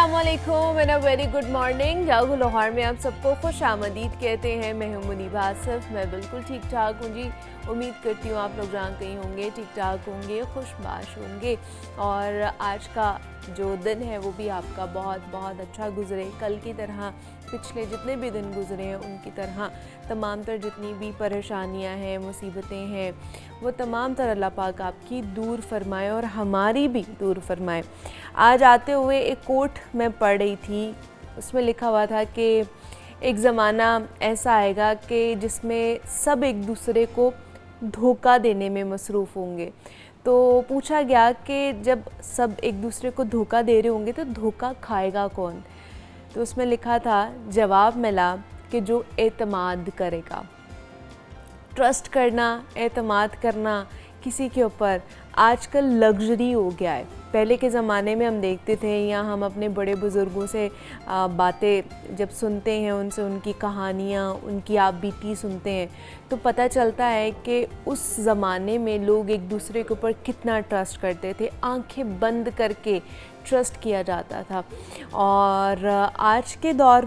अस्सलामुअलैकुम and a very good morning. जागो लाहौर में आप सबको खुश आमदीद कहते हैं। मैं हूं मुनीबा आसिफ। मैं बिल्कुल ठीक ठाक हूं जी। उम्मीद करती हूँ आप लोग जहाँ कहीं होंगे ठीक ठाक होंगे, खुशबाश होंगे और आज का जो दिन है वो भी आपका बहुत बहुत अच्छा गुजरे। कल की तरह पिछले जितने भी दिन गुजरे हैं उनकी तरह तमाम तर जितनी भी परेशानियां हैं, मुसीबतें हैं, वो तमाम तर अल्लाह पाक आपकी दूर फरमाए और हमारी भी दूर फरमाए। आज आते हुए एक कोट मैं पढ़ रही थी, उसमें लिखा हुआ था कि एक ज़माना ऐसा आएगा कि जिसमें सब एक दूसरे को धोखा देने में मसरूफ़ होंगे। तो पूछा गया कि जब सब एक दूसरे को धोखा दे रहे होंगे तो धोखा खाएगा कौन? तो उसमें लिखा था, जवाब मिला कि जो एतमाद करेगा। ट्रस्ट करना, एतमाद करना किसी के ऊपर आजकल लग्जरी हो गया है। पहले के ज़माने में हम देखते थे या हम अपने बड़े बुज़ुर्गों से बातें जब सुनते हैं, उनसे उनकी कहानियाँ, उनकी आप बीती सुनते हैं तो पता चलता है कि उस ज़माने में लोग एक दूसरे के ऊपर कितना ट्रस्ट करते थे। आंखें बंद करके ट्रस्ट किया जाता था। और आज के दौर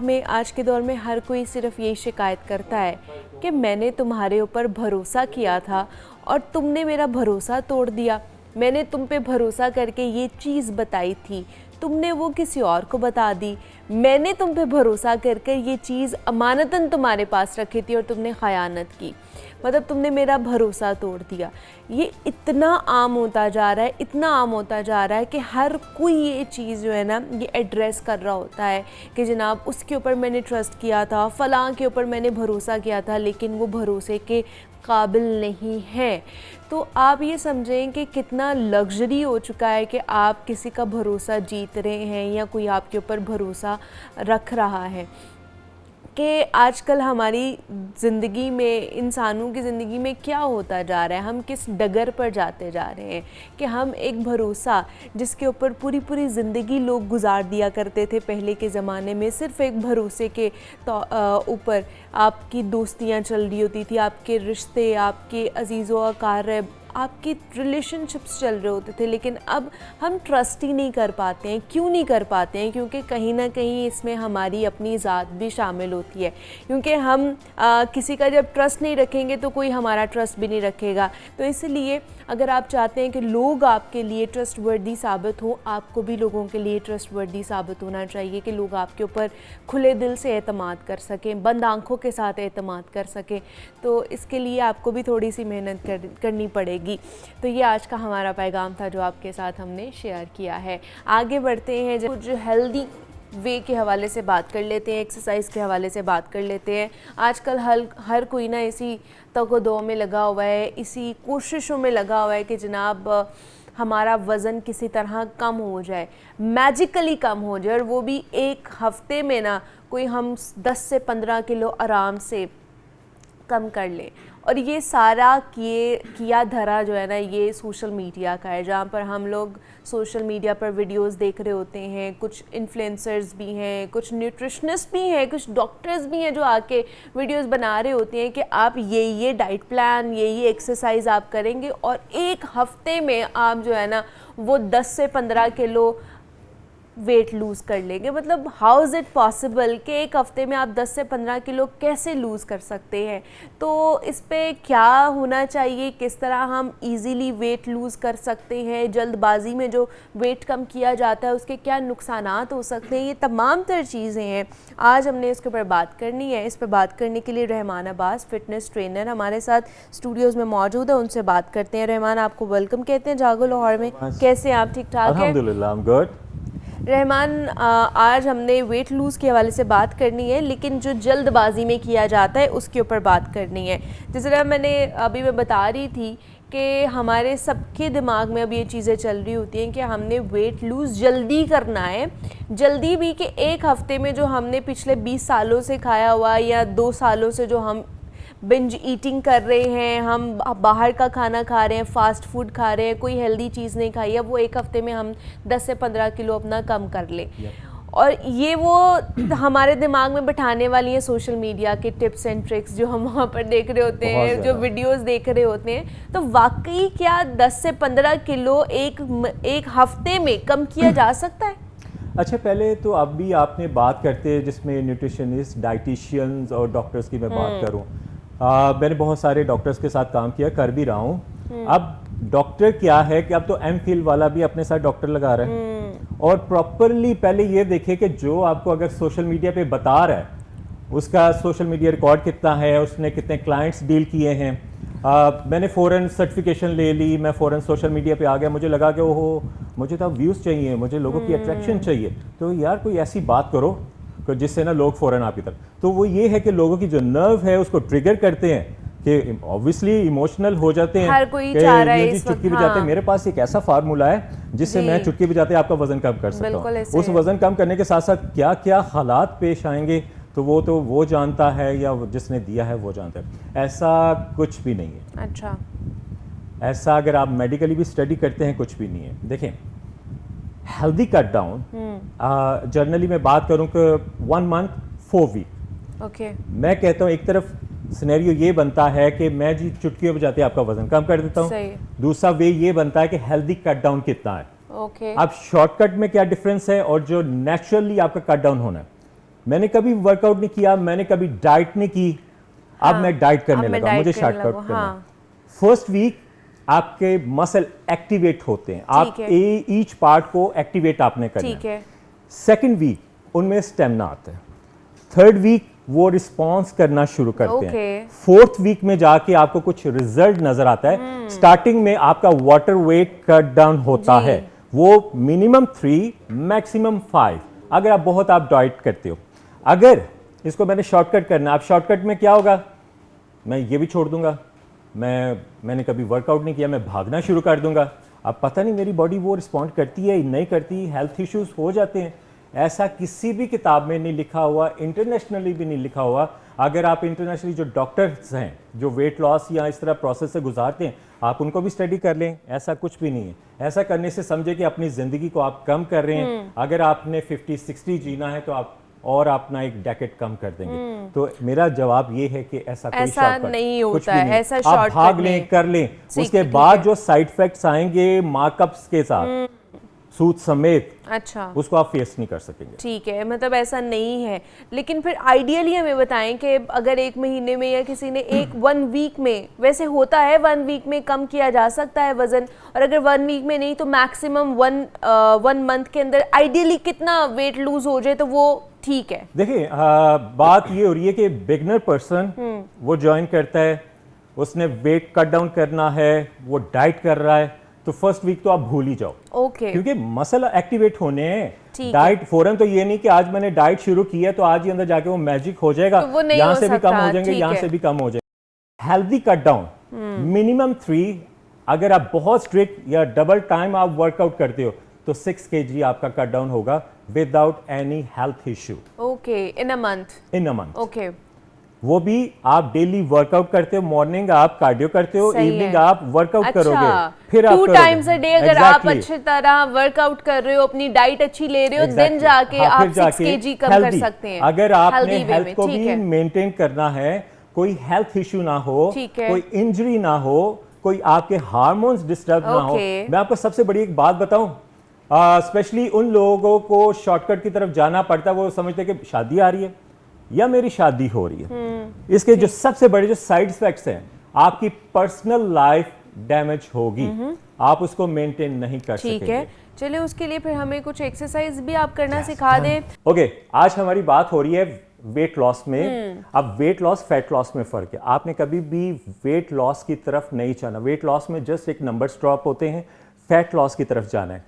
में हर कोई सिर्फ़ यही शिकायत करता है कि मैंने तुम्हारे ऊपर भरोसा किया था और तुमने मेरा भरोसा तोड़ दिया। मैंने तुम पे भरोसा करके ये चीज़ बताई थी, तुमने वो किसी और को बता दी। मैंने तुम पे भरोसा करके ये चीज़ अमानतन तुम्हारे पास रखी थी और तुमने ख़यानत की, मतलब तुमने मेरा भरोसा तोड़ दिया। ये इतना आम होता जा रहा है, इतना आम होता जा रहा है कि हर कोई ये चीज़ जो है ना ये एड्रेस कर रहा होता है कि जनाब उसके ऊपर मैंने ट्रस्ट किया था, फ़लाँ के ऊपर मैंने भरोसा किया था, लेकिन वो भरोसे के काबिल नहीं है। तो आप ये समझें कि कितना लग्जरी हो चुका है कि आप किसी का भरोसा जीत रहे हैं या कोई आपके ऊपर भरोसा रख रहा है। कि आजकल हमारी ज़िंदगी में, इंसानों की ज़िंदगी में क्या होता जा रहा है, हम किस डगर पर जाते जा रहे हैं कि हम एक भरोसा जिसके ऊपर पूरी पूरी ज़िंदगी लोग गुजार दिया करते थे पहले के ज़माने में, सिर्फ़ एक भरोसे के ऊपर आपकी दोस्तियां चल रही होती थी, आपके रिश्ते, आपके अजीज़ो अकारब, आपकी रिलेशनशिप्स चल रहे होते थे। लेकिन अब हम ट्रस्ट ही नहीं कर पाते हैं। क्यों नहीं कर पाते हैं? क्योंकि कहीं ना कहीं इसमें हमारी अपनी ज़ात भी शामिल होती है। क्योंकि हम किसी का जब ट्रस्ट नहीं रखेंगे तो कोई हमारा ट्रस्ट भी नहीं रखेगा। तो इसलिए अगर आप चाहते हैं कि लोग आपके लिए ट्रस्टवर्दी साबित हों, आपको भी लोगों के लिए ट्रस्टवर्दी साबित होना चाहिए कि लोग आपके ऊपर खुले दिल से एतमाद कर सकें, बंद आँखों के साथ एतमाद कर सकें। तो इसके लिए आपको भी थोड़ी सी मेहनत करनी पड़ेगी। तो ये आज का हमारा पैगाम था जो आपके साथ हमने शेयर किया है। आगे बढ़ते हैं, कुछ हेल्दी वे के हवाले से बात कर लेते हैं, एक्सरसाइज के हवाले से बात कर लेते हैं। आजकल हर कोई ना इसी तगो-दो में लगा हुआ है, इसी कोशिशों में लगा हुआ है कि जनाब हमारा वज़न किसी तरह कम हो जाए, मैजिकली कम हो जाए, और वो भी एक हफ़्ते में ना कोई हम 10 से 15 किलो आराम से कम कर लें। और ये सारा किया धरा जो है ना ये सोशल मीडिया का है, जहाँ पर हम लोग सोशल मीडिया पर वीडियोस देख रहे होते हैं। कुछ इन्फ्लुएंसर्स भी हैं, कुछ न्यूट्रिशनिस्ट भी हैं, कुछ डॉक्टर्स भी हैं जो आके वीडियोस बना रहे होते हैं कि आप ये डाइट प्लान, ये एक्सरसाइज आप करेंगे और एक हफ़्ते में आप जो है ना वो 10 से 15 किलो वेट लूज़ कर लेंगे। मतलब हाउ इज़ इट पॉसिबल कि एक हफ़्ते में आप 10 से 15 किलो कैसे लूज़ कर सकते हैं? तो इस पे क्या होना चाहिए, किस तरह हम इजीली वेट लूज़ कर सकते हैं, जल्दबाजी में जो वेट कम किया जाता है उसके क्या नुकसानात हो सकते हैं, ये तमाम तर चीज़ें हैं आज हमने इसके ऊपर बात करनी है। इस पर बात करने के लिए रहमान अब्बास फ़िटनेस ट्रेनर हमारे साथ स्टूडियोज़ में मौजूद है, उनसे बात करते हैं। रहमान, आपको वेलकम कहते हैं जागो लाहौर में। कैसे हैं आप? ठीक ठाक हैं? अल्हम्दुलिल्लाह, आई एम गुड। रहमान, आज हमने वेट लूज़ के हवाले से बात करनी है, लेकिन जो जल्दबाजी में किया जाता है उसके ऊपर बात करनी है। जिस तरह मैं बता रही थी कि हमारे सबके दिमाग में अब ये चीज़ें चल रही होती हैं कि हमने वेट लूज़ जल्दी करना है, जल्दी भी कि एक हफ़्ते में जो हमने पिछले 20 सालों से खाया हुआ या 2 सालों से जो हम बिंज ईटिंग कर रहे हैं, हम बाहर का खाना खा रहे हैं, फ़ास्ट फूड खा रहे हैं, कोई हेल्दी चीज़ नहीं खाई है, वो एक हफ़्ते में हम 10 से 15 किलो अपना कम कर लें। और ये वो हमारे दिमाग में बैठाने वाली हैं सोशल मीडिया के टिप्स एंड ट्रिक्स जो हम वहाँ पर देख रहे होते हैं, जो वीडियोस देख रहे होते हैं। तो वाकई क्या 10 से 15 किलो एक हफ़्ते में कम किया जा सकता है? अच्छा, पहले तो अभी आपने बात करते हैं जिसमें न्यूट्रिशनिस्ट, डाइटिशियंस और डॉक्टर्स की मैं बात करूं, मैंने बहुत सारे डॉक्टर्स के साथ काम किया, कर भी रहा हूं। अब डॉक्टर क्या है कि अब तो एमफिल वाला भी अपने साथ डॉक्टर लगा रहा है, और प्रॉपरली पहले ये देखे कि जो आपको अगर सोशल मीडिया पे बता रहा है उसका सोशल मीडिया रिकॉर्ड कितना है, उसने कितने क्लाइंट्स डील किए हैं। मैंने फ़ौरन सर्टिफिकेशन ले ली, मैं फ़ौरन सोशल मीडिया पे आ गया, मुझे लगा कि ओहो मुझे तो व्यूज़ चाहिए, मुझे लोगों की अट्रैक्शन चाहिए, तो यार कोई ऐसी बात करो कि जिससे ना लोग फ़ौरन आपकी तरफ। तो वो ये है कि लोगों की जो नर्व है उसको ट्रिगर करते हैं कि ऑब्वियसली इमोशनल हो जाते हैं, हर कोई चाह रहा है ये इस चुटकी वक्त, बजाते हैं। हाँ। मेरे पास एक ऐसा फार्मूला है जिससे मैं चुटकी बजाते आपका वजन कम कर सकता बिल्कुल हूँ। ऐसे उस है। वजन कम करने के साथ साथ क्या क्या हालात पेश आएंगे तो वो जानता है, या जिसने दिया है वो जानता है। ऐसा कुछ भी नहीं है। अच्छा, ऐसा अगर आप मेडिकली भी स्टडी करते हैं कुछ भी नहीं है। देखें, हेल्दी कट डाउन जर्नली मैं बात करूं कि 1 मंथ 4 वीक। ओके, मैं कहता हूं एक तरफ सिनेरियो ये बनता है कि मैं जी चुटकियों बजाते आपका वजन कम कर देता हूं, सही। दूसरा वे ये बनता है कि हेल्दी कट डाउन कितना है। ओके, अब शॉर्टकट में क्या डिफरेंस है और जो नेचुरली आपका कट डाउन होना है। मैंने कभी वर्कआउट नहीं किया, मैंने कभी डाइट नहीं की, अब मैं डाइट करने लगा, मुझे शॉर्टकट करना। फर्स्ट वीक आपके मसल एक्टिवेट होते हैं, आप ईच पार्ट को एक्टिवेट आपने करना ठीक है। सेकंड वीक उनमें स्टेमिना आता है, थर्ड वीक वो रिस्पॉन्स करना शुरू करते हैं, फोर्थ वीक में जाके आपको कुछ रिजल्ट नजर आता है। स्टार्टिंग में आपका वाटर वेट कट डाउन होता है, वो मिनिमम 3 मैक्सिमम 5 अगर आप डाइट करते हो। अगर इसको मैंने शॉर्टकट करना, आप शॉर्टकट में क्या होगा, मैं ये भी छोड़ दूंगा, मैंने कभी वर्कआउट नहीं किया, मैं भागना शुरू कर दूंगा, अब पता नहीं मेरी बॉडी वो रिस्पॉन्ड करती है नहीं करती, हेल्थ इश्यूज हो जाते हैं। ऐसा किसी भी किताब में नहीं लिखा हुआ, इंटरनेशनली भी नहीं लिखा हुआ। अगर आप इंटरनेशनली जो डॉक्टर्स हैं जो वेट लॉस या इस तरह प्रोसेस से गुजारते हैं, आप उनको भी स्टडी कर लें, ऐसा कुछ भी नहीं है। ऐसा करने से समझे कि अपनी ज़िंदगी को आप कम कर रहे हैं। अगर आपने 50-60 जीना है तो आप और अपना एक डेकेट कम कर देंगे। तो मेरा जवाब ये है कि ऐसा कोई शॉर्टकट नहीं होता है, ऐसा आप भाग लें, कर लें, उसके बाद जो साइड इफेक्ट्स आएंगे मार्कअप्स के साथ सूद समेत, अच्छा, उसको आप फेस नहीं कर सकेंगे। ठीक है, मतलब ऐसा नहीं है। लेकिन फिर आइडियली हमें बताएं कि अगर 1 महीने में या किसी ने 1 वीक में, वैसे होता है 1 वीक में कम किया जा सकता है वजन, और अगर 1 वीक में नहीं तो मैक्सिमम 1 मंथ के अंदर आइडियली कितना वेट लूज हो जाए तो वो ठीक है। देखिए, बात ये हो रही है कि बिगनर पर्सन वो ज्वाइन करता है, उसने वेट कट डाउन करना है, वो डाइट कर रहा है, तो फर्स्ट वीक तो आप भूल ही जाओ। ओके, क्योंकि मसल एक्टिवेट होने हैं। डाइट फौरन तो ये नहीं कि आज मैंने डाइट शुरू की है तो आज ही अंदर जाके वो मैजिक हो जाएगा, तो यहाँ से भी कम हो जाएंगे, यहाँ से भी कम हो जाएंगे। हेल्दी कट डाउन मिनिमम 3, अगर आप बहुत स्ट्रिक्ट या डबल टाइम आप वर्कआउट करते हो तो 6 kg आपका कट डाउन होगा without any health issue. Okay, in a month. Okay, वो भी आप डेली वर्कआउट करते हो, मॉर्निंग आप कार्डियो करते हो, इवनिंग आप वर्कआउट करोगे, फिर आप 2 टाइम्स अ डे अगर आप अच्छी तरह वर्कआउट कर रहे हो, अपनी डाइट अच्छी ले रहे हो, देन जाके आप 6 kg कम कर सकते हैं। अगर आपने हेल्थ को भी मेंटेन करना है, कोई हेल्थ इश्यू ना हो, कोई इंजरी ना हो, कोई आपके हार्मोन्स डिस्टर्ब ना हो। मैं आपको सबसे बड़ी एक बात बताऊं, स्पेशली उन लोगों को शॉर्टकट की तरफ जाना पड़ता है, वो समझते हैं कि शादी आ रही है या मेरी शादी हो रही है। इसके जो सबसे बड़े जो साइड इफेक्ट्स हैं, आपकी पर्सनल लाइफ डैमेज होगी, आप उसको मेंटेन नहीं कर सकेंगे। ठीक है, चलिए उसके लिए फिर हमें कुछ एक्सरसाइज भी आप करना सिखा दें। ओके, आज हमारी बात हो रही है वेट लॉस में। अब वेट लॉस फैट लॉस में फर्क है। आपने कभी भी वेट लॉस की तरफ नहीं जाना। वेट लॉस में जस्ट एक नंबर्स ड्रॉप होते हैं, फैट लॉस की तरफ जाना है।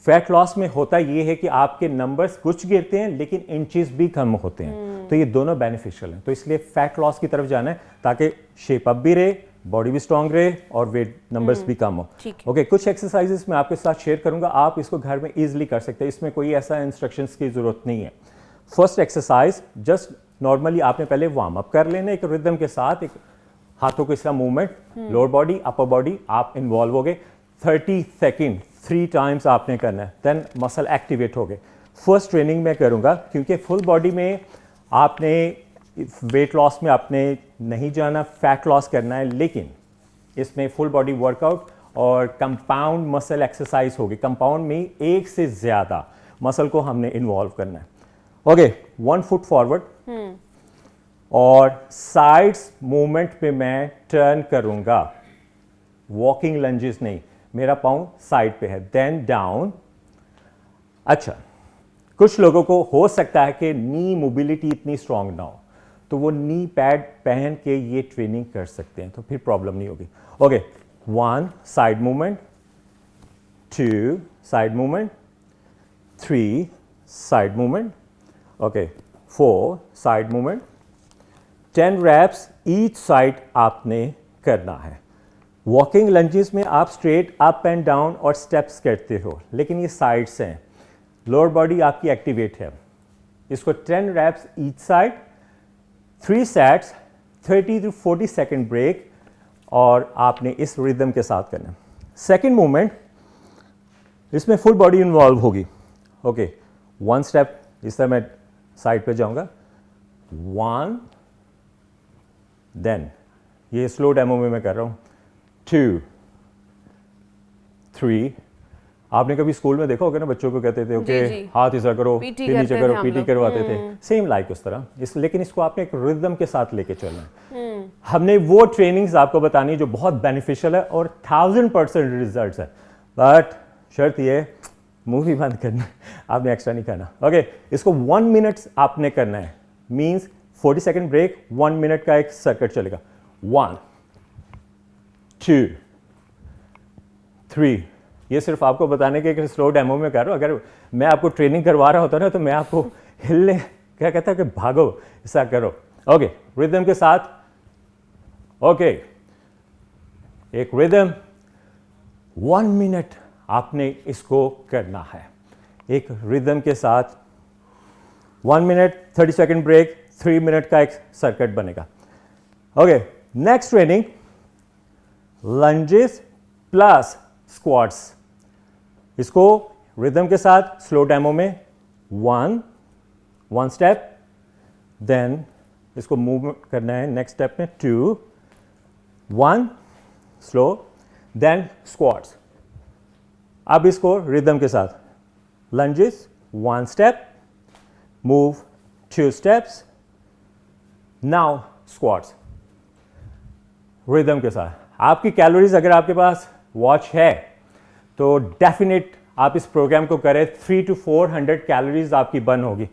फैट लॉस में होता ये है कि आपके नंबर्स कुछ गिरते हैं लेकिन इंचेस भी कम होते हैं, तो ये दोनों बेनिफिशियल हैं। तो इसलिए फैट लॉस की तरफ जाना है ताकि शेप अप भी रहे, बॉडी भी स्ट्रांग रहे और वेट नंबर्स भी कम हो। ओके, कुछ एक्सरसाइजेस मैं आपके साथ शेयर करूंगा, आप इसको घर में इजीली कर सकते हैं, इसमें कोई ऐसा इंस्ट्रक्शंस की जरूरत नहीं है। फर्स्ट एक्सरसाइज, जस्ट नॉर्मली आपने पहले वार्म अप कर लेना एक रिदम के साथ, एक हाथों को इसका movement, lower body upper body आप इन्वॉल्व हो गए। 30 सेकेंड 3 टाइम्स आपने करना है, देन मसल एक्टिवेट हो गए। फर्स्ट ट्रेनिंग मैं करूंगा क्योंकि फुल बॉडी में आपने वेट लॉस में आपने नहीं जाना, फैट लॉस करना है, लेकिन इसमें फुल बॉडी वर्कआउट और कंपाउंड मसल एक्सरसाइज होगी। कंपाउंड में एक से ज़्यादा मसल को हमने इन्वॉल्व करना है। ओके, 1 फुट फॉरवर्ड और साइड्स मूवमेंट पे मैं टर्न करूंगा, वॉकिंग लंजेस नहीं, मेरा पाँव साइड पे है, देन डाउन। अच्छा, कुछ लोगों को हो सकता है कि नी मोबिलिटी इतनी स्ट्रांग ना हो, तो वो नी पैड पहन के ये ट्रेनिंग कर सकते हैं, तो फिर प्रॉब्लम नहीं होगी। Okay, 1 side movement, 2 side movement, 3 side movement, okay 4 side movement, 10 reps each side आपने करना है। वॉकिंग लंजेस में आप स्ट्रेट अप एंड डाउन और स्टेप्स करते हो, लेकिन ये साइड्स हैं, लोअर बॉडी आपकी एक्टिवेट है। इसको 10 reps each side, 3 sets, 30 to 40 second break, और आपने इस रिदम के साथ करना है। सेकेंड मूवमेंट, इसमें फुल बॉडी इन्वॉल्व होगी। ओके, 1 स्टेप इस तरह मैं साइड पे जाऊंगा, 1, देन ये स्लो डेमो में मैं कर रहा हूं, 2, 3। आपने कभी स्कूल में देखा होगा ना, बच्चों को कहते थे ओके हाथ इधर करो, फिर नीचे करो, पीटी करवाते थे, सेम लाइक उस तरह। लेकिन इसको आपने एक रिदम के साथ लेके चलना है। हमने वो ट्रेनिंग्स आपको बतानी है जो बहुत बेनिफिशियल है और 1000% रिजल्ट्स है, बट शर्त ये मुंह भी बंद करना, आपने एक्स्ट्रा नहीं करना। ओके, इसको 1 मिनट आपने करना है, मींस 40 सेकेंड ब्रेक, 1 मिनट का एक सर्किट चलेगा। 1, 2, 3। ये सिर्फ आपको बताने के स्लो डेमो में कर रहा हूं। अगर मैं आपको ट्रेनिंग करवा रहा होता ना, तो मैं आपको हिलने क्या कहता है कि भागो, ऐसा करो। ओके, रिदम के साथ। ओके, एक रिदम, 1 मिनट आपने इसको करना है, एक रिदम के साथ। 1 मिनट, 30 सेकेंड ब्रेक, 3 मिनट का एक सर्किट बनेगा। Okay, next training, lunges plus squats. इसको रिदम के साथ स्लो डेमो में 1 स्टेप, देन इसको मूव करना है नेक्स्ट स्टेप में 2, 1 स्लो, देन स्क्वाट्स। अब इसको रिदम के साथ, lunges 1 step, move 2 steps, now squats, rhythm के साथ। आपकी कैलोरीज अगर आपके पास वॉच है तो डेफिनेट आप इस प्रोग्राम को करें, 300 to 400 कैलोरीज आपकी बर्न होगी।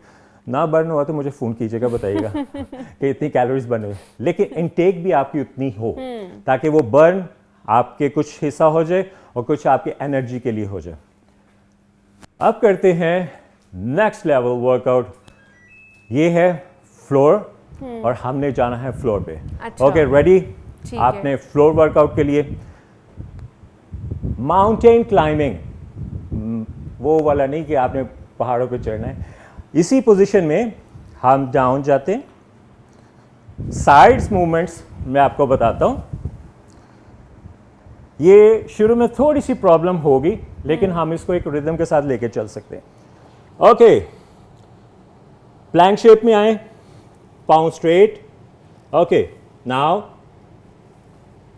ना बर्न हुआ तो मुझे फ़ोन कीजिएगा, बताइएगा कि इतनी कैलोरीज बर्न हुई, लेकिन इनटेक भी आपकी उतनी हो ताकि वो बर्न आपके कुछ हिस्सा हो जाए और कुछ आपकी एनर्जी के लिए हो जाए। अब करते हैं नेक्स्ट लेवल वर्कआउट, ये है फ्लोर, और हमने जाना है फ्लोर पे। Okay, ready? आपने फ्लोर वर्कआउट के लिए माउंटेन क्लाइंबिंग, वो वाला नहीं कि आपने पहाड़ों पे चढ़ना है, इसी पोजीशन में हम डाउन जाते हैं। साइड्स मूवमेंट्स मैं आपको बताता हूं, ये शुरू में थोड़ी सी प्रॉब्लम होगी, लेकिन हम इसको एक रिदम के साथ लेके चल सकते हैं। ओके, प्लैंक शेप में आए, पाँव स्ट्रेट। ओके, नाउ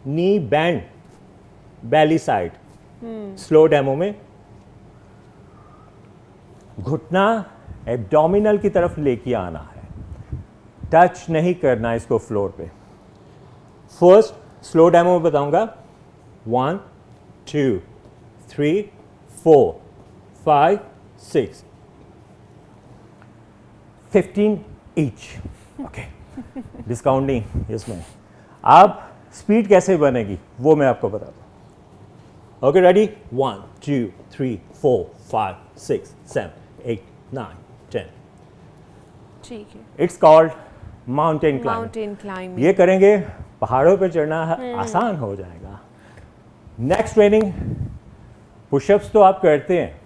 नी बैंड, बैली साइड, स्लो डेमो में घुटना एब्डोमिनल की तरफ लेके आना है, टच नहीं करना इसको फ्लोर पे। फर्स्ट स्लो डेमो में बताऊंगा, 1, 2, 3, 4, 5, 6, 15 ईच। ओके, डिस्काउंट नहीं इसमें। अब स्पीड कैसे बनेगी वो मैं आपको बताता हूं। Okay, ready? 1, 2, 3, 4, 5, 6, 7, 8, 9, 10। ठीक है, इट्स कॉल्ड माउंटेन क्लाइंबिंग। ये करेंगे, पहाड़ों पे चढ़ना आसान हो जाएगा। नेक्स्ट ट्रेनिंग, पुशअप्स तो आप करते हैं।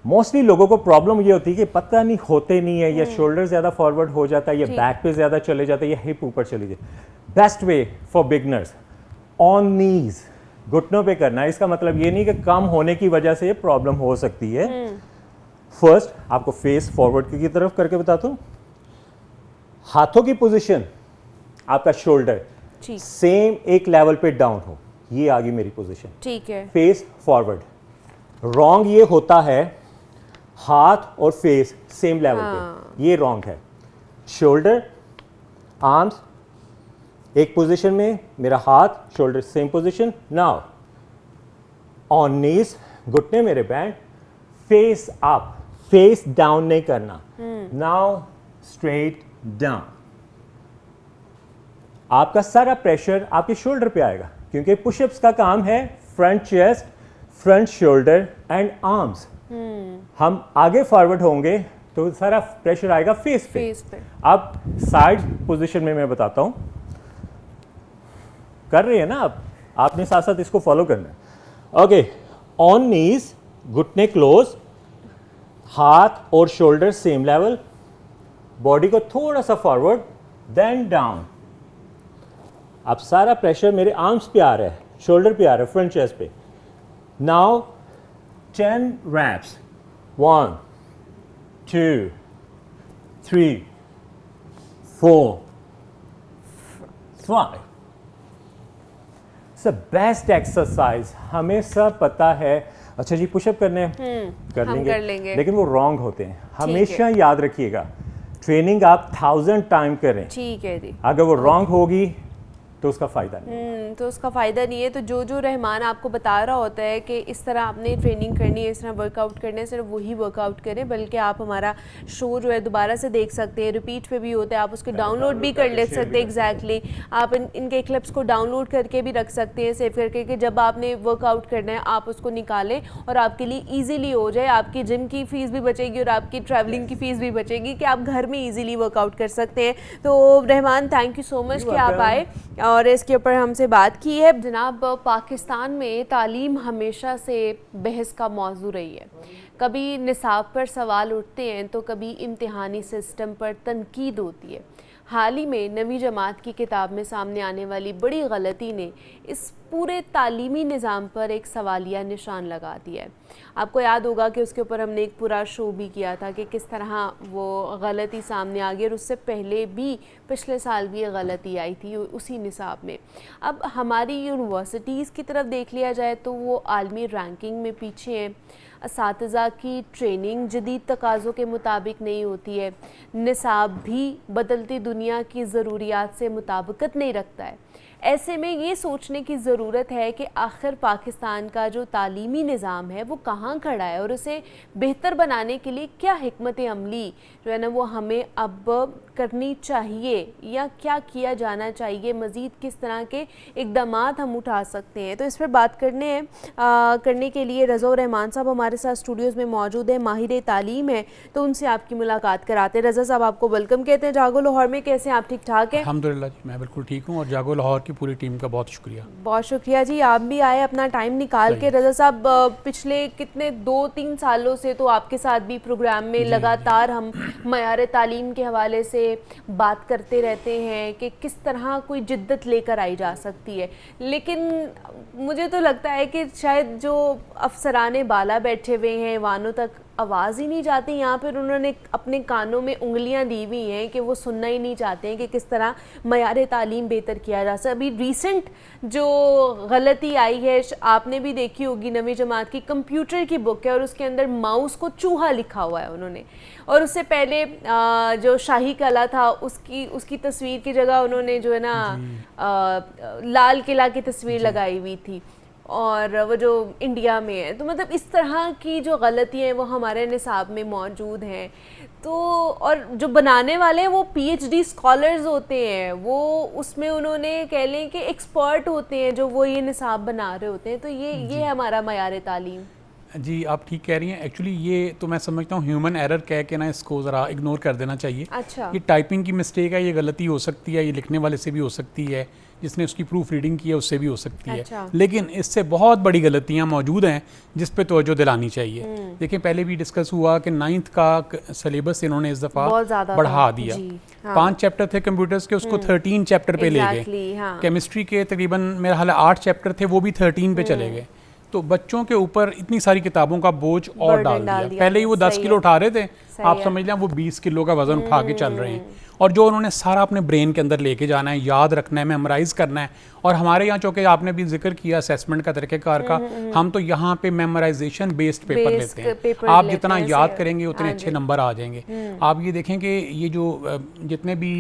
मोस्टली लोगों को प्रॉब्लम ये होती है कि पता नहीं होते नहीं है, या शोल्डर ज़्यादा फॉरवर्ड हो जाता है, या बैक पे ज़्यादा चले जाता है, या हिप ऊपर चली जाए। Best way for beginners, on knees, घुटनों पे करना है। इसका मतलब ये नहीं कि कम होने की वजह से ये प्रॉब्लम हो सकती है। फर्स्ट आपको फेस फॉरवर्ड की तरफ करके बताता हूँ। हाथों की पोजीशन, आपका शोल्डर सेम एक लेवल पे डाउन हो, ये आगे मेरी पोजीशन। ठीक है, फेस फॉरवर्ड। रॉन्ग ये होता है, हाथ और फेस सेम लेवल पे, ये रॉन्ग है। शोल्डर, आर्म्स एक पोजीशन में, मेरा हाथ shoulder same position. Now on knees, घुटने मेरे bend, face up, face down नहीं करना। Now straight down. आपका सारा प्रेशर आपके शोल्डर पे आएगा, क्योंकि पुशअप्स का काम है front chest, front shoulder and arms. हम आगे फॉरवर्ड होंगे तो सारा प्रेशर आएगा फेस पे। अब साइड पोजीशन में मैं बताता हूं, कर रही है ना आप, आपने साथ साथ इसको फॉलो करना है। ओके, ऑन नीज, घुटने क्लोज, हाथ और शोल्डर सेम लेवल, बॉडी को थोड़ा सा फॉरवर्ड, देन डाउन। अब सारा प्रेशर मेरे आर्म्स पे आ रहा है, शोल्डर पे आ रहा है, फ्रंट चेस्ट पे। Now 10 reps, 1 2 3 4 5। बेस्ट एक्सरसाइज, हमें सब पता है। अच्छा जी, पुशअप करने हैं, कर लेंगे, लेकिन वो रॉन्ग होते हैं। हमेशा याद रखिएगा, ट्रेनिंग आप 1000 टाइम करें, ठीक है जी, अगर वो रॉन्ग होगी तो उसका फ़ायदा नहीं। तो उसका फ़ायदा नहीं है। तो जो रहमान आपको बता रहा होता है कि इस तरह आपने ट्रेनिंग करनी है, इस तरह वर्कआउट करना है, सिर्फ वही वर्कआउट करें। बल्कि आप हमारा शो जो है दोबारा से देख सकते हैं, रिपीट पे भी होता है, आप उसको डाउनलोड भी कर ले सकते हैं। एग्जैक्टली, आप इनके क्लिप्स को डाउनलोड करके भी रख सकते हैं, सेव करके, कि जब आपने वर्कआउट करना है आप उसको निकालें और आपके लिए ईजिली हो जाए। आपकी जिम की फ़ीस भी बचेगी और आपकी ट्रैवलिंग की फ़ीस भी बचेगी, कि आप घर में ईजिली वर्कआउट कर सकते हैं। तो Rahman, thank you so much कि आप आए और इसके ऊपर हमसे बात की है। जनाब, पाकिस्तान में तालीम हमेशा से बहस का मौजू रही है। कभी निसाब पर सवाल उठते हैं तो कभी इम्तिहानी सिस्टम पर तनकीद होती है। हाल ही में 9वीं जमात की किताब में सामने आने वाली बड़ी गलती ने इस पूरे तालीमी निज़ाम पर एक सवालिया निशान लगा दिया है। आपको याद होगा कि उसके ऊपर हमने एक पूरा शो भी किया था कि किस तरह वो गलती सामने आ गई, और उससे पहले भी पिछले साल भी ये गलती आई थी उसी निसाब में। अब हमारी यूनिवर्सिटीज़ की तरफ देख लिया जाए तो वो आलमी रैंकिंग में पीछे हैं। असातिज़ा की ट्रेनिंग जदीद तकाज़ों के मुताबिक नहीं होती है। निसाब भी बदलती दुनिया की ज़रूरियात से मुताबिकत नहीं रखता है। ऐसे में ये सोचने की ज़रूरत है कि आखिर पाकिस्तान का जो तालीमी निज़ाम है वो कहाँ खड़ा है, और उसे बेहतर बनाने के लिए क्या हिकमत अमली जो है ना वो हमें अब करनी चाहिए, या क्या किया जाना चाहिए, मज़ीद किस तरह के इक़दामात हम उठा सकते हैं। तो इस पर बात करने के लिए रज़ा रहमान साहब हमारे साथ स्टूडियोज़ में मौजूद है, माहिर तालीम है। तो उनसे आपकी मुलाकात कराते हैं। रज़ा साहब, आपको वेलकम कहते हैं जागो लाहौर में। कैसे हैं आप? ठीक ठाक हैं? अल्हम्दुलिल्लाह जी, मैं बिल्कुल ठीक हूँ, और जागो लाहौर की पूरी टीम का बहुत शुक्रिया। बहुत शुक्रिया जी, आप भी आए अपना टाइम निकाल के। रज़ा साहब, पिछले कितने 2-3 सालों से तो आपके साथ भी प्रोग्राम में लगातार हम मयार तालीम के हवाले से बात करते रहते हैं कि किस तरह कोई जिद्दत लेकर आई जा सकती है। लेकिन मुझे तो लगता है कि शायद जो अफसराने बाला बैठे हुए हैं, वानों तक आवाज़ ही नहीं जाती। यहाँ पर उन्होंने अपने कानों में उंगलियां दी हुई हैं कि वो सुनना ही नहीं चाहते हैं कि किस तरह मयार तालीम बेहतर किया जा सकता। अभी रिसेंट जो गलती आई है, आपने भी देखी होगी, 9वीं जमात की कंप्यूटर की बुक है और उसके अंदर माउस को चूहा लिखा हुआ है उन्होंने। और उससे पहले जो शाही कला था उसकी तस्वीर की जगह उन्होंने जो है ना लाल किला की तस्वीर लगाई हुई थी, और वो जो इंडिया में है। तो मतलब इस तरह की जो गलतियाँ हैं वो हमारे निसाब में मौजूद हैं। तो और जो बनाने वाले हैं वो PhD स्कॉलर्स होते हैं, वो उसमें उन्होंने कह लें कि एक्सपर्ट होते हैं जो वो ये निसाब बना रहे होते हैं। तो ये है हमारा मयार तालीम। जी, आप ठीक कह रही हैं। एक्चुअली ये तो मैं समझता हूँ ह्यूमन एरर कह के ना इसको ज़रा इग्नोर कर देना चाहिए। अच्छा, ये टाइपिंग की मिस्टेक है, ये गलती हो सकती है, ये लिखने वाले से भी हो सकती है, जिसने उसकी प्रूफ रीडिंग की है उससे भी हो सकती है। अच्छा। लेकिन इससे बहुत बड़ी गलतियाँ मौजूद हैं जिस पे तवज्जो दिलानी चाहिए। देखिए, पहले भी डिस्कस हुआ कि 9th का सिलेबस इन्होंने इस दफ़ा बढ़ा दिया। 5 चैप्टर थे कंप्यूटर्स के, उसको 13 चैप्टर पे ले गए। केमिस्ट्री के तकरीबन मेरा हाल 8 चैप्टर थे, वो भी 13 पे चले गए। तो बच्चों के ऊपर इतनी सारी किताबों का बोझ और डाल दिया। पहले ही वो 10 किलो उठा रहे थे, आप समझ लें वो 20 किलो का वजन उठा के चल रहे हैं, और जो उन्होंने सारा अपने ब्रेन के अंदर लेके जाना है, याद रखना है, मेमोराइज करना है। और हमारे यहाँ चूँकि आपने भी जिक्र किया असेसमेंट का तरीक़ेकार का, हम तो यहाँ पे मेमोराइजेशन बेस्ड पेपर लेते हैं। आप जितना याद करेंगे उतने अच्छे नंबर आ जाएंगे। आप ये देखें कि ये जो जितने भी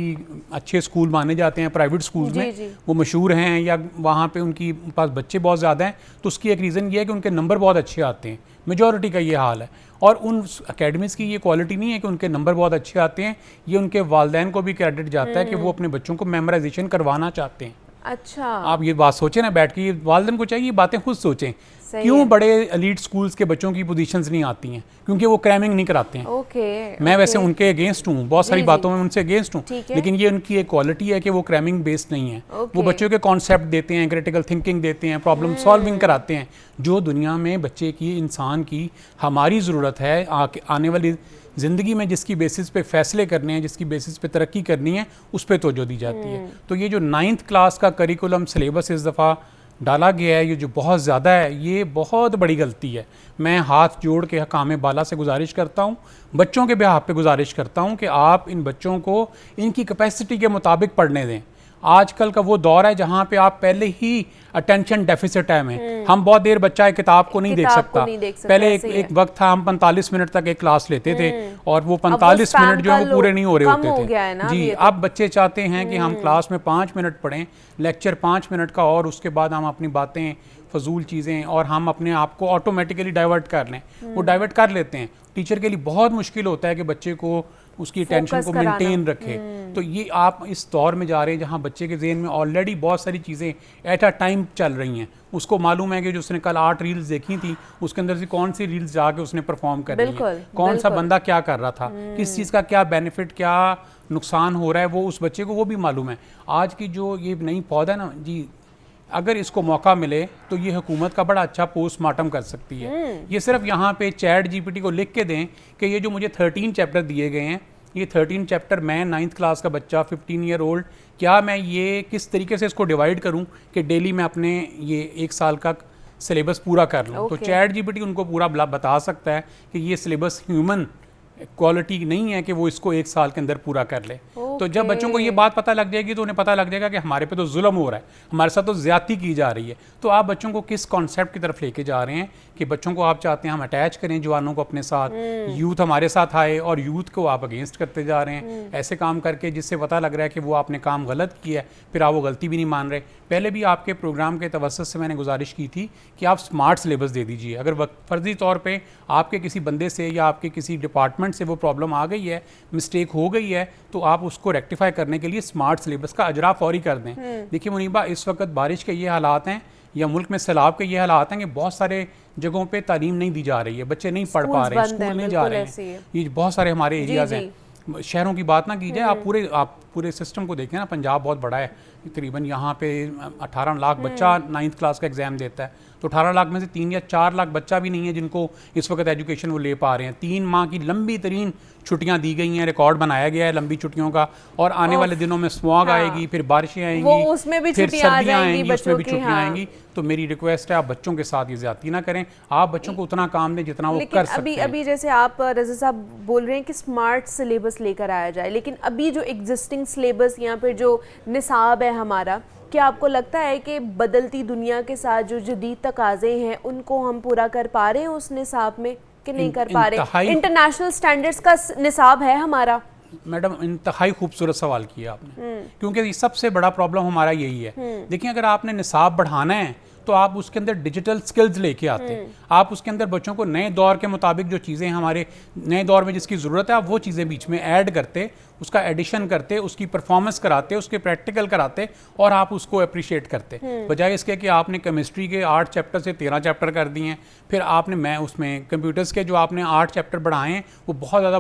अच्छे स्कूल माने जाते हैं प्राइवेट स्कूल में, वो मशहूर हैं या वहाँ पे उनकी पास बच्चे बहुत ज़्यादा हैं, तो उसकी एक रीज़न ये है कि उनके नंबर बहुत अच्छे आते हैं। मेजॉरिटी का ये हाल है। और उन अकेडमीज़ की ये क्वालिटी नहीं है कि उनके नंबर बहुत अच्छे आते हैं, ये उनके वालिदैन को भी क्रेडिट जाता है कि वो अपने बच्चों को मेमोराइजेशन करवाना चाहते हैं। अच्छा, आप ये बात सोचें ना बैठ के, ये वालिदैन को चाहिए ये बातें खुद सोचें। क्यों बड़े एलीट स्कूल्स के बच्चों की पोजीशंस नहीं आती हैं? क्योंकि वो क्रैमिंग नहीं कराते हैं। मैं वैसे उनके अगेंस्ट हूँ, बहुत सारी बातों में उनसे अगेंस्ट हूँ, लेकिन ये उनकी एक क्वालिटी है कि वो क्रैमिंग बेस्ड नहीं है। वो बच्चों के कॉन्सेप्ट देते हैं, क्रिटिकल थिंकिंग देते हैं, प्रॉब्लम सॉल्विंग कराते हैं, जो दुनिया में बच्चे की, इंसान की हमारी ज़रूरत है आने वाली ज़िंदगी में, जिसकी बेसिस पे फैसले करने हैं, जिसकी बेसिस पे तरक्की करनी है, उस पर तवज्जो दी जाती है। तो ये जो 9th क्लास का करिकुलम सिलेबस इस दफ़ा डाला गया है, ये जो बहुत ज़्यादा है, ये बहुत बड़ी गलती है। मैं हाथ जोड़ के हकाम बाला से गुजारिश करता हूँ, बच्चों के बिहाफ पे गुजारिश करता हूँ कि आप इन बच्चों को इनकी कैपेसिटी के मुताबिक पढ़ने दें। आजकल का वो दौर है जहाँ पे आप पहले ही अटेंशन डेफिसिट है में, हम बहुत देर बच्चा एक किताब को नहीं देख सकता। पहले एक वक्त था हम 45 मिनट तक एक क्लास लेते थे, और वो 45 मिनट जो है वो पूरे नहीं हो रहे होते थे जी। अब बच्चे चाहते हैं कि हम क्लास में 5 मिनट पढ़ें, लेक्चर 5 मिनट का, और उसके बाद हम अपनी बातें, फजूल चीज़ें, और हम अपने आप को ऑटोमेटिकली डाइवर्ट कर लें। वो डाइवर्ट कर लेते हैं। टीचर के लिए बहुत मुश्किल होता है कि बच्चे को उसकी टेंशन को मेंटेन रखे। तो ये आप इस दौर में जा रहे हैं जहाँ बच्चे के जहन में ऑलरेडी बहुत सारी चीज़ें एट अ टाइम चल रही हैं। उसको मालूम है कि जो उसने कल 8 रील्स देखी थी, उसके अंदर से कौन सी रील्स जाके उसने परफॉर्म करनी है, कौन सा बंदा क्या कर रहा था, किस चीज़ का क्या बेनिफिट, क्या नुकसान हो रहा है, वो उस बच्चे को वो भी मालूम है। आज की जो ये नई पौधा ना जी, अगर इसको मौका मिले तो ये हुकूमत का बड़ा अच्छा पोस्टमार्टम कर सकती है। ये सिर्फ यहाँ पे चैट जीपीटी को लिख के दें कि ये जो मुझे 13 चैप्टर दिए गए हैं, ये 13 चैप्टर मैं 9th क्लास का बच्चा 15 ईयर ओल्ड, क्या मैं ये किस तरीके से इसको डिवाइड करूँ कि डेली मैं अपने ये 1 साल का सिलेबस पूरा कर लूँ। तो चैट जीपीटी उनको पूरा बता सकता है कि ये सिलेबस ह्यूमन क्वालिटी नहीं है कि वो इसको 1 साल के अंदर पूरा कर ले। तो जब बच्चों को ये बात पता लग जाएगी तो उन्हें पता लग जाएगा कि हमारे पे तो जुल्म हो रहा है, हमारे साथ तो ज्यादती की जा रही है। तो आप बच्चों को किस कॉन्सेप्ट की तरफ लेके जा रहे हैं कि बच्चों को आप चाहते हैं हम अटैच करें जवानों को अपने साथ, यूथ हमारे साथ आए, और यूथ को आप अगेंस्ट करते जा रहे हैं ऐसे काम करके जिससे पता लग रहा है कि वो आपने काम गलत किया है, फिर आप वो गलती भी नहीं मान रहे। पहले भी आपके प्रोग्राम के तवज्जुह से मैंने गुजारिश की थी कि आप स्मार्ट सिलेबस दे दीजिए। अगर फर्जी तौर पर आपके किसी बंदे से या आपके किसी डिपार्टमेंट से वो प्रॉब्लम आ गई है, मिस्टेक हो गई है, तो आप उसको रेक्टिफाई करने के लिए स्मार्ट सिलेबस का अजरा फौरी कर दें। देखिए मुनीबा, इस वक्त बारिश के ये हालात हैं या मुल्क में सैलाब के ये हालात हैं कि बहुत सारे जगहों पे तालीम नहीं दी जा रही है, बच्चे नहीं पढ़ पा रहे, स्कूल नहीं जा रहे हैं। ये बहुत सारे हमारे एरियाज़ हैं। शहरों की बात ना की जाए, आप पूरे सिस्टम को देखें ना, पंजाब बहुत बड़ा है, तकरीबन यहाँ पे 18 लाख बच्चा 9th क्लास का एग्ज़ाम देता है। तो 18 लाख में से 3 या 4 लाख बच्चा भी नहीं है जिनको इस वक्त एजुकेशन वो ले पा रहे हैं। 3 माह की लंबी तरीन छुट्टियां दी गई हैं, रिकॉर्ड बनाया गया है लंबी छुट्टियों का, और आने वाले दिनों में स्मॉग आएगी, फिर बारिशें आएंगी, उसमें भी फिर सर्दियां आएंगी, उसमें भी छुट्टियां हाँ। आएंगी। तो मेरी रिक्वेस्ट है आप बच्चों के साथ ये ज्यादती ना करें, आप बच्चों को उतना काम दें जितना वो कर सकते हैं। अभी जैसे आप रज़ा साहब बोल रहे हैं कि स्मार्ट सिलेबस लेकर आया जाए, लेकिन अभी जो एग्जिस्टिंग सिलेबस यहाँ पर जो निसाब है हमारा, क्या आपको लगता है कि बदलती दुनिया के साथ जो जदीद तकाज़े हैं उनको हम पूरा कर पा रहे हैं उस निसाब में कि नहीं कर पा रहे? इंटरनेशनल स्टैंडर्ड्स का निसाब है हमारा? मैडम, इंतहाई खूबसूरत सवाल किया आपने, क्योंकि ये सबसे बड़ा प्रॉब्लम हमारा यही है। देखिए, अगर आपने निसाब बढ़ाना है तो आप उसके अंदर डिजिटल स्किल्स लेके आते हैं, आप उसके अंदर बच्चों को नए दौर के मुताबिक जो चीज़ें हमारे नए दौर में जिसकी ज़रूरत है, आप वो चीज़ें बीच में ऐड करते, उसका एडिशन करते, उसकी परफॉर्मेंस कराते, उसके प्रैक्टिकल कराते, और आप उसको अप्रिशिएट करते, बजाय इसके कि आपने केमिस्ट्री के 8 चैप्टर से 13 चैप्टर कर दिए हैं, फिर आपने उसमें कंप्यूटर्स के जो आपने 8 चैप्टर बढ़ाए हैं वो बहुत ज़्यादा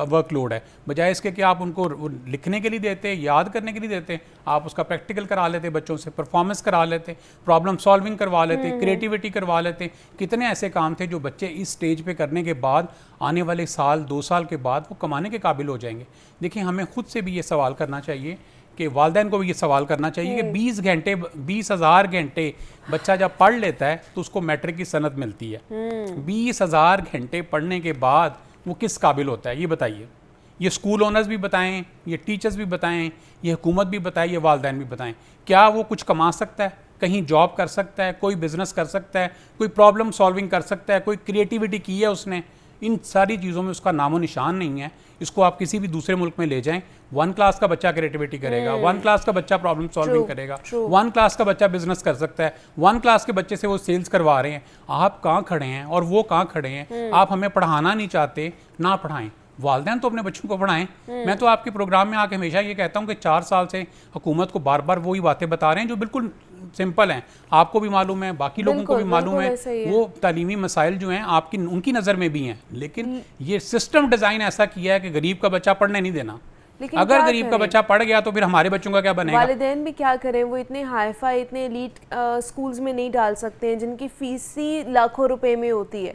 वर्कलोड है। बजाय इसके कि आप उनको लिखने के लिए देते, याद करने के लिए देते, आप उसका प्रैक्टिकल करा लेते, बच्चों से परफॉर्मेंस करा लेते, प्रॉब्लम सॉल्विंग करवा लेते, क्रिएटिविटी करवा लेते। कितने ऐसे काम थे जो बच्चे इस स्टेज पे करने के बाद आने वाले साल 2 साल के बाद वो कमाने के काबिल हो जाएंगे। देखिए, हमें खुद से भी ये सवाल करना चाहिए कि वालिदैन को भी ये सवाल करना चाहिए कि 20 घंटे 20,000 घंटे बच्चा जब पढ़ लेता है तो उसको मैट्रिक की सनद मिलती है। 20,000 घंटे पढ़ने के बाद वो किस काबिल होता है, ये बताइए। ये स्कूल ओनर्स भी बताएं, ये टीचर्स भी बताएं, ये हुकूमत भी बताए, ये वालिदैन भी बताएं। क्या वो कुछ कमा सकता है, कहीं जॉब कर सकता है, कोई बिजनेस कर सकता है, कोई प्रॉब्लम सॉल्विंग कर सकता है, कोई क्रिएटिविटी की है उसने? इन सारी चीज़ों में उसका नामो निशान नहीं है। इसको आप किसी भी दूसरे मुल्क में ले जाएं, 1 क्लास का बच्चा क्रिएटिविटी करेगा, 1 क्लास का बच्चा प्रॉब्लम सॉल्विंग करेगा, 1 क्लास का बच्चा बिजनेस कर सकता है, 1 क्लास के बच्चे से वो सेल्स करवा रहे हैं। आप कहाँ खड़े हैं और वो कहाँ खड़े हैं? आप हमें पढ़ाना नहीं चाहते, ना पढ़ाएं। वालिदैन तो अपने बच्चों को पढ़ाएं। मैं तो आपके प्रोग्राम में आके हमेशा ये कहता हूँ कि 4 साल से हुकूमत को बार बार वही बातें बता रहे हैं जो बिल्कुल सिंपल हैं, आपको भी मालूम है, बाकी लोगों को भी मालूम है। वो तालीमी मसाइल जो हैं आपकी उनकी नज़र में भी हैं, लेकिन ये सिस्टम डिज़ाइन ऐसा किया है कि गरीब का बच्चा पढ़ने नहीं देना। अगर गरीब का बच्चा पढ़ गया तो फिर हमारे बच्चों का क्या बनेगा? वालिदैन भी क्या करें, वो इतने हाईफाई, इतने एलीट स्कूल्स में नहीं डाल सकते हैं जिनकी फीस ही लाखों रुपए में होती है।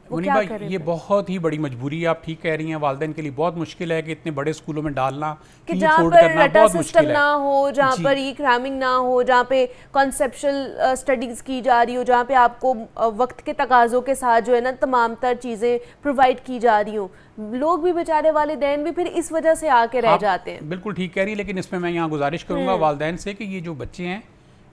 मुनीब भाई, ये बहुत ही बड़ी मजबूरी है, आप ठीक कह रही हैं। वालिदैन के लिए बहुत मुश्किल है कि इतने बड़े स्कूलों में डालना, कि जहाँ पर रटा सिस्टम ना हो, जहाँ पर ई क्रैमिंग ना हो, जहाँ पे कॉन्सेप्चुअल स्टडीज़ की जा रही हो, जहाँ पे आपको वक्त के तकाज़ों के साथ जो है ना तमाम तर चीज़ें प्रोवाइड की जा रही हो। लोग भी बेचारे वालिदैन भी फिर इस वजह से आके रह जाते हैं। बिल्कुल ठीक कह रही है, लेकिन इसमें मैं यहाँ गुजारिश करूँगा वालिदैन से कि ये जो बच्चे हैं,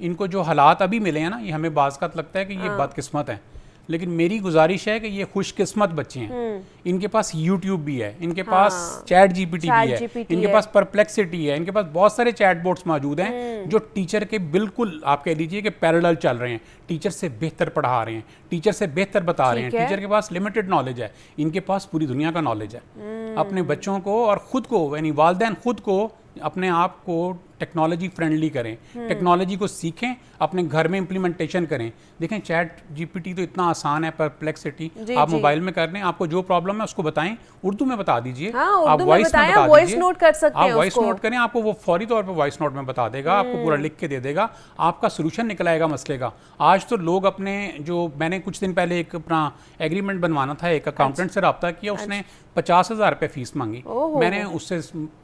इनको जो हालात अभी मिले हैं ना, ये हमें बाज़ लगता है कि ये बदकिस्मत है, लेकिन मेरी गुजारिश है कि ये खुशकिस्मत बच्चे हैं। इनके पास यूट्यूब भी है, इनके पास चैट जीपीटी भी है, इनके पास परप्लेक्सिटी है, इनके पास बहुत सारे चैट बोट्स मौजूद हैं जो टीचर के बिल्कुल आप कह लीजिए कि पैरेलल चल रहे हैं, टीचर से बेहतर पढ़ा रहे हैं, टीचर से बेहतर बता रहे हैं। टीचर के पास लिमिटेड नॉलेज है, इनके पास पूरी दुनिया का नॉलेज है। अपने बच्चों को और ख़ुद को, यानी वालिदैन खुद को, अपने आप को टेक्नोलॉजी फ्रेंडली करें, टेक्नोलॉजी को सीखें, अपने घर में इम्प्लीमेंटेशन करें। देखें चैट जीपीटी तो इतना आसान है, परप्लेक्सिटी आप मोबाइल में कर लें, आपको जो प्रॉब्लम है उसको बताएं, उर्दू में बता दीजिए, आप वॉइस में बता दीजिए, नोट कर सकते हैं, आप वॉइस नोट करें, आपको वो फौरी तौर पे वॉइस नोट में बता देगा, आपको पूरा लिख के दे देगा, आपका सोल्यूशन निकल आएगा मसले का। आज तो लोग अपने, जो मैंने कुछ दिन पहले एक अपना एग्रीमेंट बनवाना था, एक अकाउंटेंट से रब्ता किया, उसने 50,000 रुपये फीस मांगी, मैंने उससे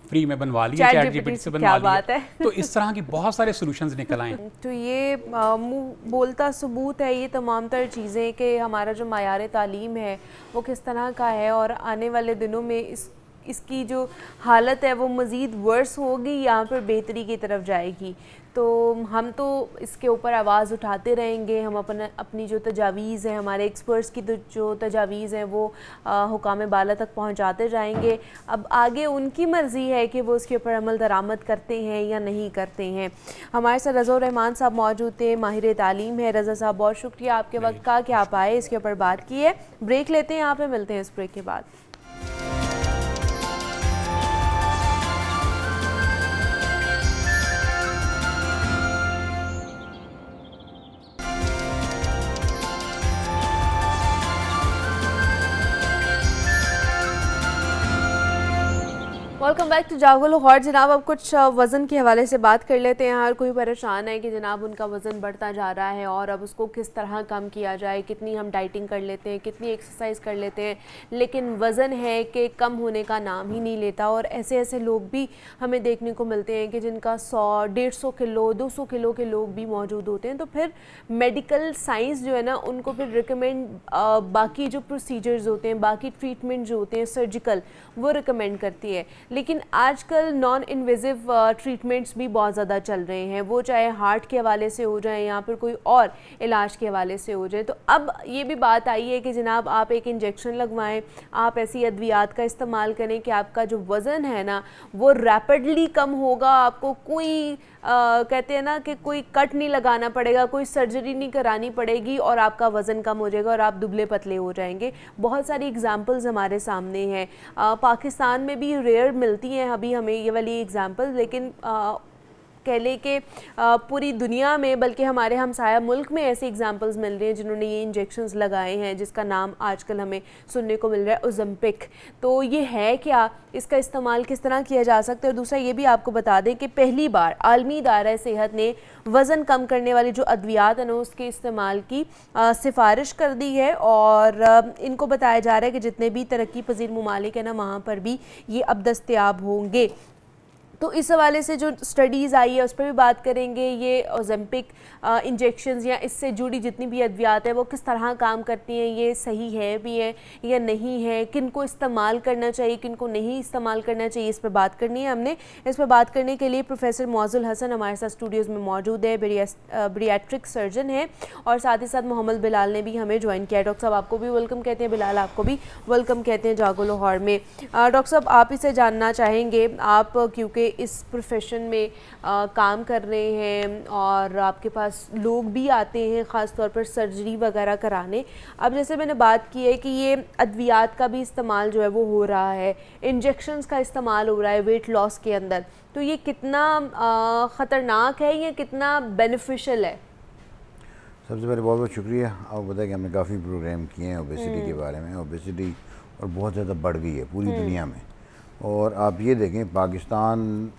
फ्री में बनवा लिया, चैट जीपीटी से बनवा लिया। तो इस तरह की बहुत सारे सॉल्यूशंस निकल आए। तो ये मुंह बोलता सबूत है ये तमाम तर चीज़ें कि हमारा जो मायार तालीम है वो किस तरह का है, और आने वाले दिनों में इसकी जो हालत है वो मज़ीद वर्स होगी, यहाँ पर बेहतरी की तरफ जाएगी। तो हम तो इसके ऊपर आवाज़ उठाते रहेंगे, हम अपनी जो तजावीज़ हैं, हमारे एक्सपर्ट्स की जो तजावीज़ हैं वो हुकाम बाला तक पहुँचाते जाएंगे। अब आगे उनकी मर्ज़ी है कि वो उसके ऊपर अमल दरामद करते हैं या नहीं करते हैं। हमारे साथ रज़ा रहमान साहब मौजूद थे, माहिर तालीम है। रज़ा साहब बहुत शुक्रिया आपके वक्त का कि आप आए, इसके ऊपर बात की है। ब्रेक लेते हैं, यहाँ पे मिलते हैं इस ब्रेक के बाद। वेलकम बैक टू जागो लाहौर। जनाब अब कुछ वज़न के हवाले से बात कर लेते हैं। हर कोई परेशान है कि जनाब उनका वज़न बढ़ता जा रहा है और अब उसको किस तरह कम किया जाए। कितनी हम डाइटिंग कर लेते हैं, कितनी एक्सरसाइज कर लेते हैं, लेकिन वज़न है कि कम होने का नाम ही नहीं लेता। और ऐसे ऐसे लोग भी हमें देखने को मिलते हैं कि जिनका 100-150 किलो 200 किलो के लोग भी मौजूद होते हैं। तो फिर मेडिकल साइंस जो है ना, उनको फिर रिकमेंड बाकी जो प्रोसीजर्स होते हैं, बाकी ट्रीटमेंट जो होते हैं सर्जिकल, वो रिकमेंड करती है। लेकिन आजकल नॉन इन्वेजिव ट्रीटमेंट्स भी बहुत ज़्यादा चल रहे हैं, वो चाहे हार्ट के हवाले से हो जाए या फिर कोई और इलाज के हवाले से हो जाए। तो अब ये भी बात आई है कि जनाब आप एक इंजेक्शन लगवाएं, आप ऐसी अद्वियात का इस्तेमाल करें कि आपका जो वज़न है ना वो रैपिडली कम होगा। आपको कोई कहते हैं ना कि कोई कट नहीं लगाना पड़ेगा, कोई सर्जरी नहीं करानी पड़ेगी और आपका वज़न कम हो जाएगा और आप दुबले पतले हो जाएंगे। बहुत सारी एग्जांपल्स हमारे सामने हैं। पाकिस्तान में भी रेयर मिलती हैं अभी हमें ये वाली एग्जांपल्स, लेकिन कह लें कि पूरी दुनिया में, बल्कि हमारे हमसाया मुल्क में ऐसे एग्जांपल्स मिल रहे हैं जिन्होंने ये इंजेक्शंस लगाए हैं, जिसका नाम आजकल हमें सुनने को मिल रहा है ओज़ेम्पिक। तो ये है क्या, इसका इस्तेमाल किस तरह किया जा सकता है। और दूसरा ये भी आपको बता दें कि पहली बार आलमी इदारा सेहत ने वज़न कम करने वाली जो अद्वियात हैं ना उसके इस्तेमाल की सिफारिश कर दी है। और इनको बताया जा रहा है कि जितने भी तरक्की पजीर ममालिक हैं ना वहाँ पर भी ये अब दस्तयाब होंगे। तो इस हवाले से जो स्टडीज़ आई है उस पर भी बात करेंगे, ये ओजेम्पिक इंजेक्शंस या इससे जुड़ी जितनी भी अद्वियात है वो किस तरह काम करती हैं, ये सही है भी है या नहीं है, किन को इस्तेमाल करना चाहिए, किन को नहीं इस्तेमाल करना चाहिए, इस पर बात करनी है हमने। इस पर बात करने के लिए प्रोफेसर मौजुल हसन हमारे साथ स्टूडियोज़ में मौजूद है, बरियाट्रिक सर्जन है, और साथ ही साथ मोहम्मद बिलाल ने भी हमें ज्वाइन किया है। डॉक्टर साहब आपको भी वेलकम कहते हैं, बिलाल आपको भी वेलकम कहते हैं जागो लाहौर में। डॉक्टर साहब आप इसे जानना चाहेंगे, आप क्योंकि इस प्रोफेशन में काम कर रहे हैं और आपके पास लोग भी आते हैं ख़ास तौर पर सर्जरी वगैरह कराने। अब जैसे मैंने बात की है कि ये अद्वियात का भी इस्तेमाल जो है वो हो रहा है, इंजेक्शंस का इस्तेमाल हो रहा है वेट लॉस के अंदर, तो ये कितना ख़तरनाक है या कितना बेनिफिशियल है? सबसे पहले बहुत बहुत शुक्रिया। आपको पता है कि हमने काफ़ी प्रोग्राम किए हैं ओबेसिटी के बारे में। ओबेसिटी और बहुत ज़्यादा बढ़ गई है पूरी दुनिया में, और आप ये देखें पाकिस्तान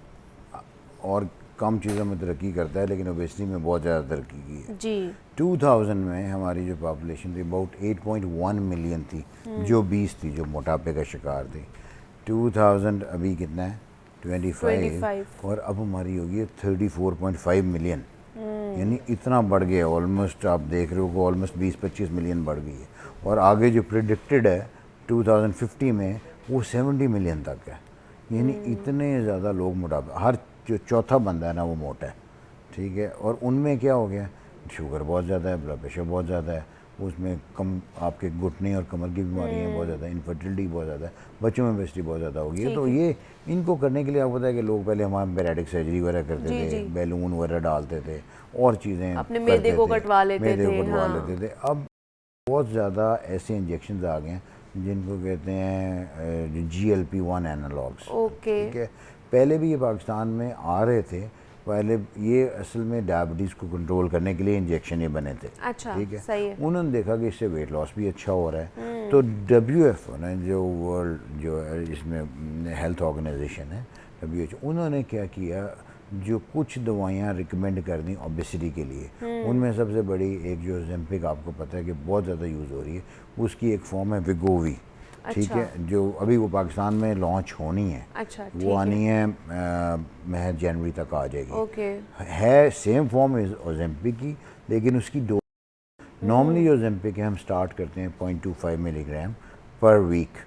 और कम चीज़ों में तरक्की करता है लेकिन ओबेसिटी में बहुत ज़्यादा तरक्की की है जी। 2000 में हमारी जो पॉपुलेशन थी अबाउट 8.1 मिलियन थी जो 20 थी, जो मोटापे का शिकार थी। 2000 अभी कितना है 25, और अब हमारी होगी है 34.5 मिलियन, यानी इतना बढ़ गया ऑलमोस्ट। आप देख रहे हो कि ऑलमोस्ट 20-25 मिलियन बढ़ गई है, और आगे जो प्रिडिक्टेड है 2050 में वो 70 मिलियन तक है। यानी इतने ज़्यादा लोग मोटापा, हर जो चौथा बंदा है ना वो मोटा है, ठीक है। और उनमें क्या हो गया, शुगर बहुत ज़्यादा है, ब्लड प्रेशर बहुत ज़्यादा है, उसमें कम आपके घुटने और कमर की बीमारियाँ बहुत ज़्यादा है, इनफर्टिलिटी बहुत ज़्यादा है, बच्चों में ओबेसिटी बहुत ज़्यादा हो गई है। तो ये इनको करने के लिए आपको पता है कि लोग पहले हमारे बैराटिक सर्जरी वगैरह करते थे, बैलून वगैरह डालते थे और चीज़ें अपने मैदे को कटवा लेते थे। अब बहुत ज़्यादा ऐसे इंजेक्शन आ गए हैं जिनको कहते हैं GLP-1 एनालॉग्स, ठीक है। पहले भी ये पाकिस्तान में आ रहे थे, पहले ये असल में डायबिटीज़ को कंट्रोल करने के लिए इंजेक्शन ये बने थे, अच्छा, ठीक है। सही है। उन्होंने देखा कि इससे वेट लॉस भी अच्छा हो रहा है, तो WHO ना, जो वर्ल्ड जो है इसमें हेल्थ ऑर्गेनाइजेशन है WHO, उन्होंने क्या किया, जो कुछ दवाइयाँ रिकमेंड कर दी ओबेसिटी के लिए, उनमें सबसे बड़ी एक जो ओजेम्पिक आपको पता है कि बहुत ज़्यादा यूज़ हो रही है, उसकी एक फॉर्म है विगोवी, ठीक है, जो अभी वो पाकिस्तान में लॉन्च होनी है। अच्छा, वो आनी है महज जनवरी तक आ जाएगी। ओके। है सेम फॉर्म ओजेम्पिक की, लेकिन उसकी डोज नॉर्मली जो ओजेम्पिक है हम स्टार्ट करते हैं 0.25 मिलीग्राम पर वीक,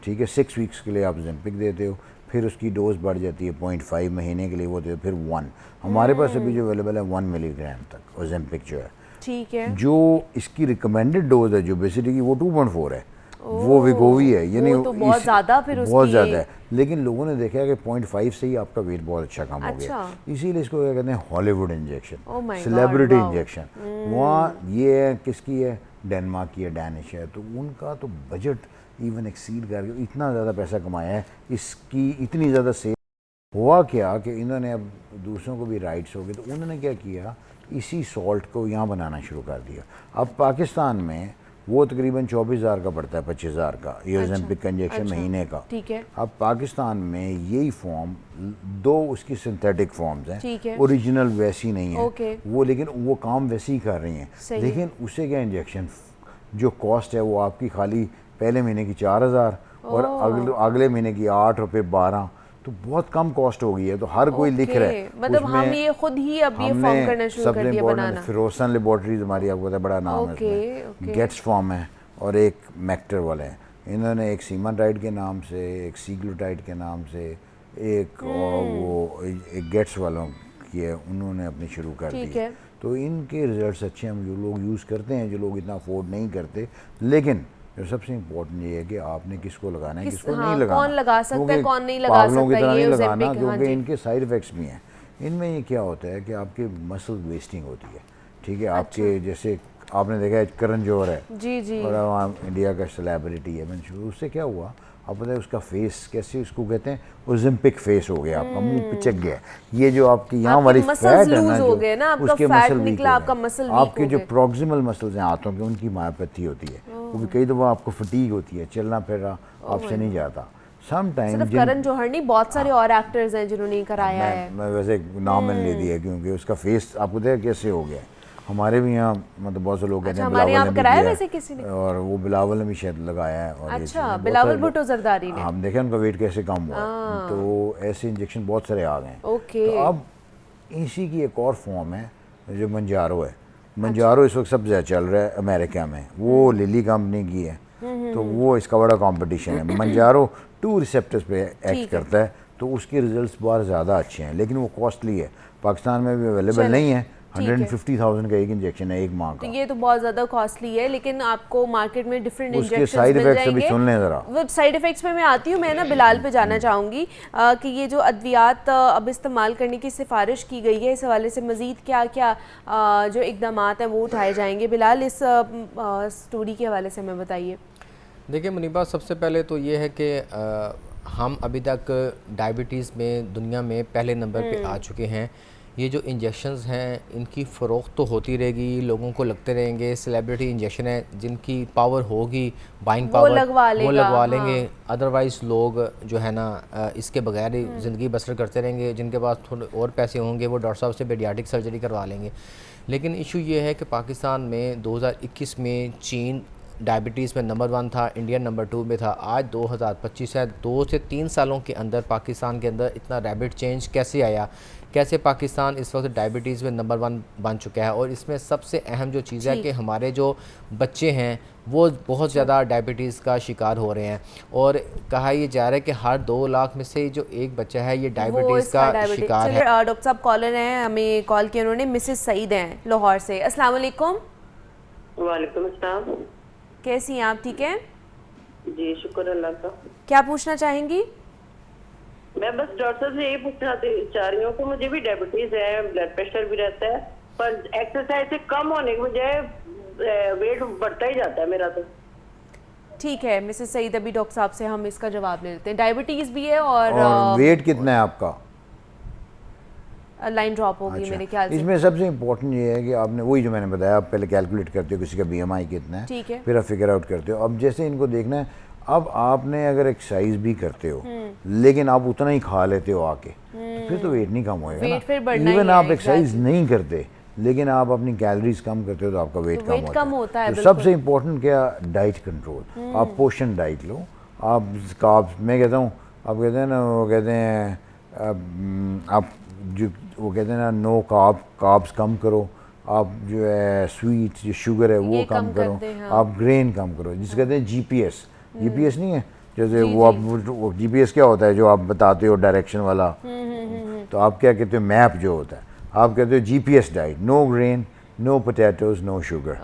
ठीक है। 6 वीक्स के लिए आप ओजेम्पिक देते हो, फिर उसकी डोज बढ़ जाती है 0.5 महीने के लिए वो देते हो, फिर 1। हमारे पास अभी जो अवेलेबल है 1 मिलीग्राम तक ओजेम्पिक जो है, ठीक है। जो इसकी रिकमेंडेड डोज है जो ओबेसिटी की वो 2.4 है, वो विगोवी है, यानी तो बहुत ज़्यादा, फिर बहुत ज़्यादा है। लेकिन लोगों ने देखा है कि 0.5 से ही आपका वेट बहुत अच्छा कम हो गया, इसीलिए इसको क्या कहते हैं हॉलीवुड इंजेक्शन, सेलिब्रिटी इंजेक्शन। वहाँ ये है किसकी है, डेनमार्क की है, डैनिश है, तो उनका तो बजट इवन एक्सीड करके इतना ज़्यादा पैसा कमाया है, इसकी इतनी ज़्यादा सेल हुआ क्या कि इन्होंने अब दूसरों को भी राइट्स हो गए, तो उन्होंने क्या किया, इसी सॉल्ट को यहाँ बनाना शुरू कर दिया। अब पाकिस्तान में वो तकरीबन 24,000 का पड़ता है, 25,000 का ये ओजेम्पिक का इंजेक्शन महीने का, ठीक है। अब पाकिस्तान में यही फॉर्म 2 उसकी सिंथेटिक फॉर्म्स हैं, ओरिजिनल वैसी नहीं है वो, लेकिन वो काम वैसे ही कर रही हैं। लेकिन उसे क्या इंजेक्शन जो कॉस्ट है वो आपकी खाली पहले महीने की 4,000 और अगले महीने की 8 और फिर 12, तो बहुत कम कॉस्ट हो गई है। तो हर कोई लिख रहा है, मतलब हम ये खुद ही अब ये फॉर्म करना शुरू कर दिया बनाना। फिरोसन लेबोरेटरीज हमारी आपको पता है बड़ा नाम है इसमें, गेट्स फॉर्म है और एक मैक्टर वाले हैं। इन्होंने एक सीमाटाइड के नाम से, एक सीग्लूटाइड के नाम से, एक और वो एक गेट्स वालों की है, उन्होंने अपनी शुरू कर दी। तो इनके रिजल्ट्स अच्छे हैं, जो लोग यूज़ करते हैं, जो लोग इतना अफोर्ड नहीं करते। लेकिन सबसे इम्पोर्टेंट ये है कि आपने किसको लगाना है, किसको नहीं लगाना, कौन लगा सकता है, कौन नहीं लगा सकता, की तरह नहीं लगाना, हाँ क्योंकि इनके साइड इफ़ेक्ट्स भी हैं। इनमें ये क्या होता है कि आपके मसल वेस्टिंग होती है, ठीक है। आपके जैसे आपने देखा है करण जौहर है, जी जी, और वहाँ इंडिया का सेलिब्रिटी है, उससे क्या हुआ आप पता है, उसका फेस कैसे उसको कहते हैं ओलंपिक फेस हो गया, आपका मुंह पिचक गया, ये जो आपकी यहाँ वाली फैट है ना, जो उसके मसल निकला, आपके जो प्रॉक्सिमल मसल्स हैं हाथों के, उनकी मायोपैथी होती है, क्योंकि कई दफ़ा आपको फटीग होती है, चलना फिरना आपसे नहीं जाता। सिर्फ करण जौहर नहीं, बहुत सारे और एक्टर्स हैं जिन्होंने कराया है। मैं वैसे नाम मैंने ले दिया क्योंकि उसका फेस आपको देखा कैसे हो गया। हमारे भी यहाँ मतलब बहुत से लोग कहते हैं हमारे यहाँ बिलावल ने कराया भी किया वैसे है, किसी ने? और वो बिलावल ने भी शायद लगाया है। और ये अच्छा, चीज़ें बहुत बिलावल सारे लोग- भुट्टो जरदारी ने। हम देखें उनका वेट कैसे कम हुआ है। तो ऐसे इंजेक्शन बहुत सारे आ गए हैं। ओके। तो अब इसी की एक और फॉर्म है जो मंजारो है। मंजारो इस वक्त सबसे ज़्यादा चल रहा है अमेरिका में, वो लिली कंपनी की है, तो वो इसका बड़ा कंपटीशन है। मंजारो 2 रिसेप्टर्स पे एक्ट करता है, तो उसके रिजल्ट्स बहुत ज़्यादा अच्छे हैं, लेकिन वो कॉस्टली है, पाकिस्तान में भी अवेलेबल नहीं है। 150,000 का एक इंजेक्शन है एक माह का। तो ये तो बहुत ज़्यादा कॉस्टली है, लेकिन आपको मार्केट में डिफरेंट उसके इंजेक्शंस साइड मिल इफेक्ट्स अभी जाएंगे। सुन लें ज़रा। वो साइड इफेक्ट्स पे मैं आती हूँ। मैं ना बिलाल पे जाना चाहूँगी कि ये जो अद्वियात अब इस्तेमाल करने की सिफारिश की गई है, इस हवाले से मज़ीद क्या क्या जो इक़दामात हैं वो उठाए जाएंगे। बिलाल, इस स्टोरी के हवाले से हमें बताइए। देखिए मुनीबा, सबसे पहले तो ये है कि हम अभी तक डायबिटीज़ में दुनिया में पहले नंबर पे आ चुके हैं। ये जो इंजेक्शंस हैं इनकी फ़रोख्त तो होती रहेगी, लोगों को लगते रहेंगे। सेलिब्रिटी इंजेक्शन है, जिनकी पावर होगी, बाइंग पावर, वो लगवा लेंगे। अदरवाइज़ लोग जो है ना इसके बगैर ही ज़िंदगी बसर करते रहेंगे। जिनके पास थोड़े और पैसे होंगे वो डॉक्टर साहब से पीडियाट्रिक सर्जरी करवा लेंगे। लेकिन इशू ये है कि पाकिस्तान में 2021 में चीन डायबिटीज़ में नंबर 1 था, इंडिया नंबर 2 में था। आज 2025 है, 2 से 3 सालों के अंदर पाकिस्तान के अंदर इतना रैपिड चेंज कैसे आया, कैसे पाकिस्तान इस वक्त डायबिटीज़ में नंबर 1 बन चुका है। और इसमें सबसे अहम जो चीज़ है कि हमारे जो बच्चे हैं वो बहुत ज़्यादा डायबिटीज़ का शिकार हो रहे हैं। और कहा यह जा रहा है कि हर 2 लाख में से जो एक बच्चा है ये डायबिटीज़ का शिकार है। डॉक्टर साहब कॉलर हैं, हमें कॉल किया उन्होंने, मिसेस सईद हैं लाहौर से। अस्सलाम वालेकुम। वालेकुम अस्सलाम। कैसी हैं आप? ठीक हैं जी, शुक्र अल्लाह का। क्या पूछना चाहेंगी? मैं बस डॉक्टर से यही पूछना चाह रही हूँ कि मुझे भी डायबिटीज है, ब्लड प्रेशर भी रहता है, पर एक्सरसाइज से कम होने की बजाय वेट बढ़ता ही जाता है मेरा। तो ठीक है मिसेस सईद, अभी डॉक्टर साहब से हम इसका जवाब ले लेते हैं। डायबिटीज भी है और वेट कितना है आपका? लाइन ड्रॉप होगी मेरे ख्याल से। इसमें सबसे इम्पोर्टेंट ये है कि आपने वही जो मैंने बताया, आप पहले कैलकुलेट करते हो किसी का BMI कितना है, ठीक है, फिर आप फिगर आउट करते हो। अब जैसे इनको देखना है, अब आपने अगर एक्सरसाइज भी करते हो लेकिन आप उतना ही खा लेते हो आके, तो फिर तो वेट नहीं कम होएगा ना। इवन आप एक्सरसाइज नहीं करते लेकिन आप अपनी कैलोरीज कम करते हो तो आपका वेट कम होता है। तो सबसे इम्पोर्टेंट क्या, डाइट कंट्रोल। आप पोर्शन डाइट लो। आप कार्ब्स, मैं कहता हूँ, आप कहते हैं ना, वो कहते हैं आप जो वो कहते हैं ना, नो कार्ब्स कम करो। आप जो है स्वीट जो शुगर है वो कम करो। आप ग्रेन कम करो, जिसे कहते हैं GPS नहीं है जैसे वो आप GPS क्या होता है जो आप बताते हो डायरेक्शन वाला, तो आप क्या कहते हो, मैप जो होता है, आप कहते हो GPS diet, no grain, no potatoes, no sugar.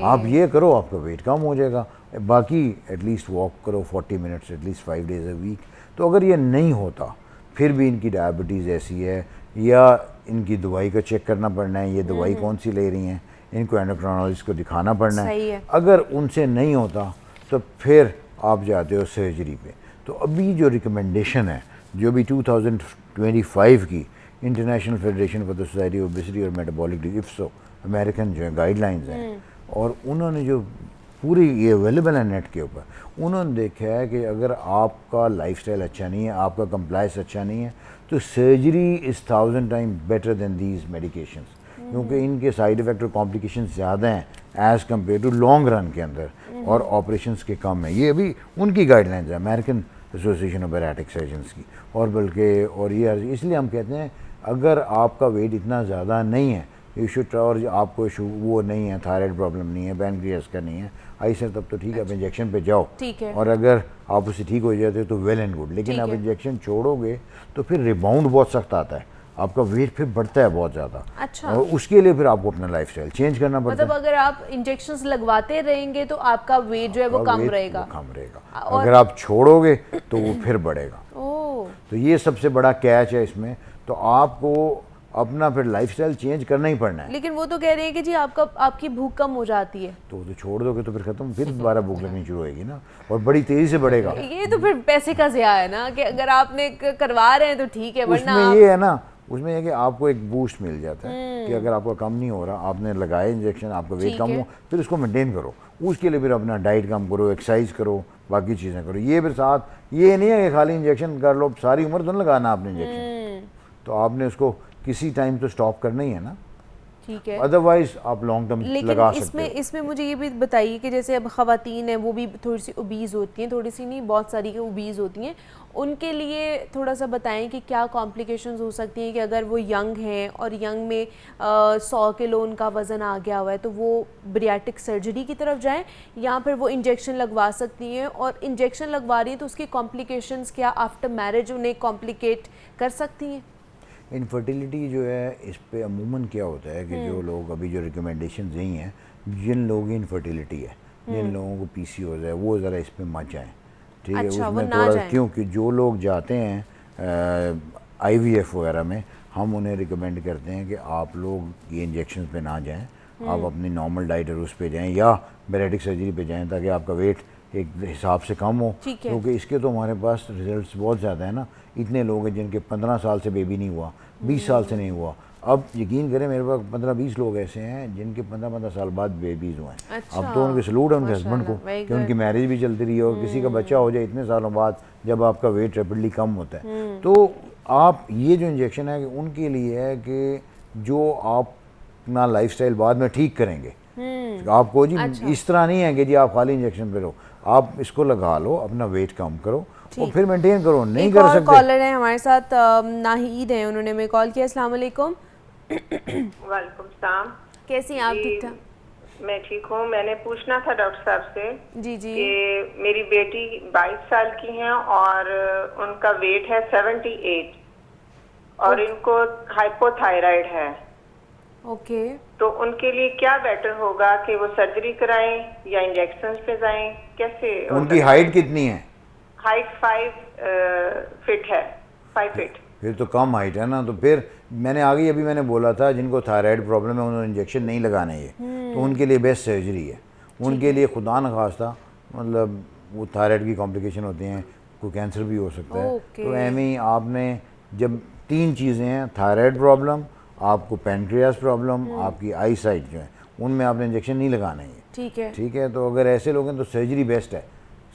आप ये करो, आपका वेट कम हो जाएगा। बाकी एटलीस्ट वॉक करो 40 minutes at least 5 days a week. तो अगर ये नहीं होता फिर भी इनकी डायबिटीज़ ऐसी है, या इनकी दवाई का चेक करना पड़ना है, ये दवाई कौन सी ले रही हैं, इनको एंडोक्राइनोलॉजिस्ट को दिखाना पड़ना है। अगर उनसे नहीं होता तो फिर आप जाते हो सर्जरी पे। तो अभी जो रिकमेंडेशन है, जो भी 2025 की international federation for the society of obesity और मेटाबॉलिक डिजीज, IFSO अमेरिकन जो है गाइडलाइंस हैं, और उन्होंने जो पूरी ये अवेलेबल है नेट के ऊपर, उन्होंने देखा है कि अगर आपका लाइफस्टाइल अच्छा नहीं है, आपका कंप्लायंस अच्छा नहीं है, तो surgery is 1000 time better than these medications, क्योंकि इनके साइड इफ़ेक्ट और कॉम्प्लिकेशन ज़्यादा हैं as compared to long run के अंदर, और ऑपरेशंस के कम है। ये अभी उनकी गाइडलाइंस है American association of bariatric surgeons की। और बल्कि और ये इसलिए हम कहते हैं, अगर आपका वेट इतना ज़्यादा नहीं है, यू शुड, और आपको वो नहीं है, थायराइड प्रॉब्लम नहीं है, पैनक्रियास का नहीं है, ऐसे तब तो ठीक है, आप इंजेक्शन पे जाओ, और अगर आप उससे ठीक हो जाते हो तो वेल एंड गुड। लेकिन आप इंजेक्शन छोड़ोगे तो फिर रिबाउंड बहुत सख्त आता है, आपका वेट फिर बढ़ता है बहुत ज़्यादा। अच्छा। और उसके लिए फिर आपको अपना लाइफस्टाइल चेंज करना पड़ता है। मतलब अगर आप इंजेक्शंस लगवाते रहेंगे तो आपका वेट जो है वो कम रहेगा। अगर आप छोड़ोगे तो वो फिर बढ़ेगा। तो ये सबसे बड़ा कैच है इसमें। तो आपको अपना फिर लाइफस्टाइल चेंज करना ही पड़ना है। लेकिन वो तो कह रहे हैं कि जी आपकी भूख कम हो जाती है, तो छोड़ दोगे तो फिर खत्म, फिर दोबारा भूख लगनी शुरू होगी ना, और बड़ी तेजी से बढ़ेगा। ये तो फिर पैसे का ज़िया है ना, कि अगर आपने करवा रहे हैं तो ठीक है, वरना उसमें ये है ना, उसमें है कि आपको एक बूस्ट मिल जाता है कि अगर आपका कम नहीं हो रहा, आपने लगाए इंजेक्शन, आपका वेट कम हो, फिर उसको मेंटेन करो। उसके लिए फिर अपना डाइट कम करो, एक्सरसाइज करो, बाकी चीज़ें करो। ये फिर साथ ये नहीं है कि खाली इंजेक्शन कर लो, सारी उम्र तो नहीं लगाना आपने इंजेक्शन, तो आपने उसको किसी टाइम तो स्टॉप करना ही है ना। ठीक है, अदरवाइज आप लॉन्ग टर्म लगा सकते इसमें हैं। इसमें मुझे ये भी बताइए कि जैसे अब ख़वातीन हैं वो भी थोड़ी सी ओबीज़ होती हैं, थोड़ी सी नहीं बहुत सारी के ओबीज़ होती हैं, उनके लिए थोड़ा सा बताएं कि क्या कॉम्प्लिकेशंस हो सकती हैं कि अगर वो यंग हैं और यंग में 100 किलो उनका वज़न आ गया हुआ है तो वो बरियाट्रिक सर्जरी की तरफ जाएं या फिर वो इंजेक्शन लगवा सकती हैं, और इंजेक्शन लगवा रही हैं तो उसकी कॉम्प्लिकेशंस क्या आफ्टर मैरिज उन्हें कॉम्प्लिकेट कर सकती हैं? इनफर्टिलिटी जो है इस पे अमूमन क्या होता है कि जो लोग अभी जो रिकमेंडेशन यही हैं, जिन लोगों की इनफर्टिलिटी है, जिन लोगों को PCOS है, वो ज़रा इस पे मत जाएँ, ठीक है। अच्छा, उसमें थोड़ा क्योंकि जो लोग जाते हैं IVF वगैरह में, हम उन्हें रिकमेंड करते हैं कि आप लोग ये इंजेक्शन पे ना जाएं, आप अपनी नॉर्मल डाइट और उस पे जाएं या बैरेटिक सर्जरी पे जाएं ताकि आपका वेट एक हिसाब से कम हो, क्योंकि इसके तो हमारे पास रिजल्ट्स बहुत ज़्यादा है ना। इतने लोग हैं जिनके 15 साल से बेबी नहीं हुआ, 20 साल से नहीं हुआ। अब यकीन करें मेरे पास 15-20 लोग ऐसे हैं जिनके 15-15 साल बाद बेबीज़ हुए हैं। अच्छा, अब तो उनके सलूट है उनके हस्बैंड को कि उनकी मैरिज भी चलती रही है, और किसी का बच्चा हो जाए इतने सालों बाद जब आपका वेट रैपिडली कम होता है। तो आप ये जो इंजेक्शन है कि उनके लिए है कि जो आप अपना लाइफस्टाइल बाद में ठीक करेंगे, आपको जी इस तरह नहीं है कि जी आप खाली इंजेक्शन पे रहो, आप इसको लगा लो, अपना वेट कम करो और फिर मेंटेन करो। नहीं कर सकते। कॉलर है हमारे साथ, नाहीद हैं, उन्होंने हमें कॉल किया। अस्सलाम वालेकुम। वालेकुम सलाम। कैसी हैं आप? ठीक ठाक? मैं ठीक हूँ। मैंने पूछना था डॉक्टर साहब से जी जी कि मेरी बेटी 22 साल की है और उनका वेट है 78 और इनको हाइपोथायराइड है। ओके, तो उनके लिए क्या बेटर होगा कि वो सर्जरी कराएं या इंजेक्शन पे जाएं? कैसे? उनकी हाइट कितनी है? हाइट 5 फीट है, 5 फीट। फिर तो कम हाइट है ना। तो फिर मैंने आगे अभी मैंने बोला था जिनको थायराइड प्रॉब्लम है उन्होंने इंजेक्शन नहीं लगाना है, तो उनके लिए बेस्ट सर्जरी है। उनके लिए खुदा न खास्ता मतलब वो थायराइड की कॉम्प्लिकेशन होती हैं, कोई कैंसर भी हो सकता है। तो एम ही आपने जब 3 चीज़ें हैं, थायराइड प्रॉब्लम, आपको पेनक्रियास प्रॉब्लम, आपकी आई साइट जो है, उनमें आपने इंजेक्शन नहीं लगाना है। ठीक है। तो अगर ऐसे लोग हैं तो सर्जरी बेस्ट है।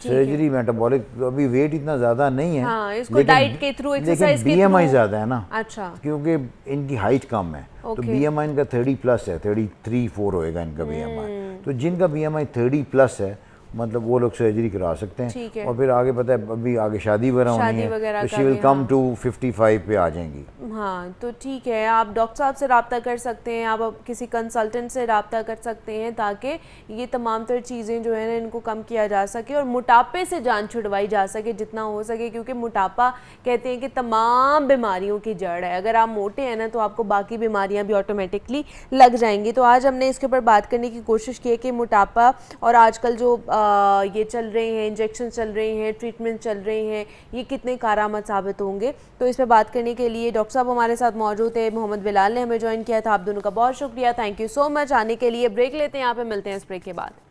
सर्जरी मेटाबॉलिक, अभी वेट इतना ज़्यादा नहीं है, हाँ, इसको डाइट के थ्रू, एक्सरसाइज के थ्रू BMI ज़्यादा है ना। अच्छा, क्योंकि इनकी हाइट कम है, तो BMI इनका 30+ है, 33-4 होएगा इनका BMI। तो जिनका BMI 30+ है मतलब वो लोग सर्जरी करा सकते हैं। और फिर आगे पता है अभी आगे शादी वगैरह होनी है तो शी विल कम टू 55 पे आ जाएंगी। हाँ, तो ठीक है, आप डॉक्टर साहब से रब्ता कर सकते हैं, आप किसी कंसल्टेंट से रब्ता कर सकते हैं ताकि ये तमाम तर चीज़ें जो है ना इनको कम किया जा सके और मोटापे से जान छुड़वाई जा सके जितना हो सके, क्योंकि मोटापा कहते हैं कि तमाम बीमारियों की जड़ है। अगर आप मोटे हैं ना तो आपको बाकी बीमारियाँ भी ऑटोमेटिकली लग जाएंगी। तो आज हमने इसके ऊपर बात करने की कोशिश की है कि मोटापा और आजकल जो ये चल रहे हैं, इंजेक्शन चल रहे हैं, ट्रीटमेंट चल रहे हैं, ये कितने कारआमद साबित होंगे। तो इस पर बात करने के लिए डॉक्टर साहब हमारे साथ मौजूद है। मोहम्मद बिलाल ने हमें ज्वाइन किया था। आप दोनों का बहुत शुक्रिया, थैंक यू सो मच आने के लिए। ब्रेक लेते हैं, यहाँ पे मिलते हैं इस ब्रेक के बाद।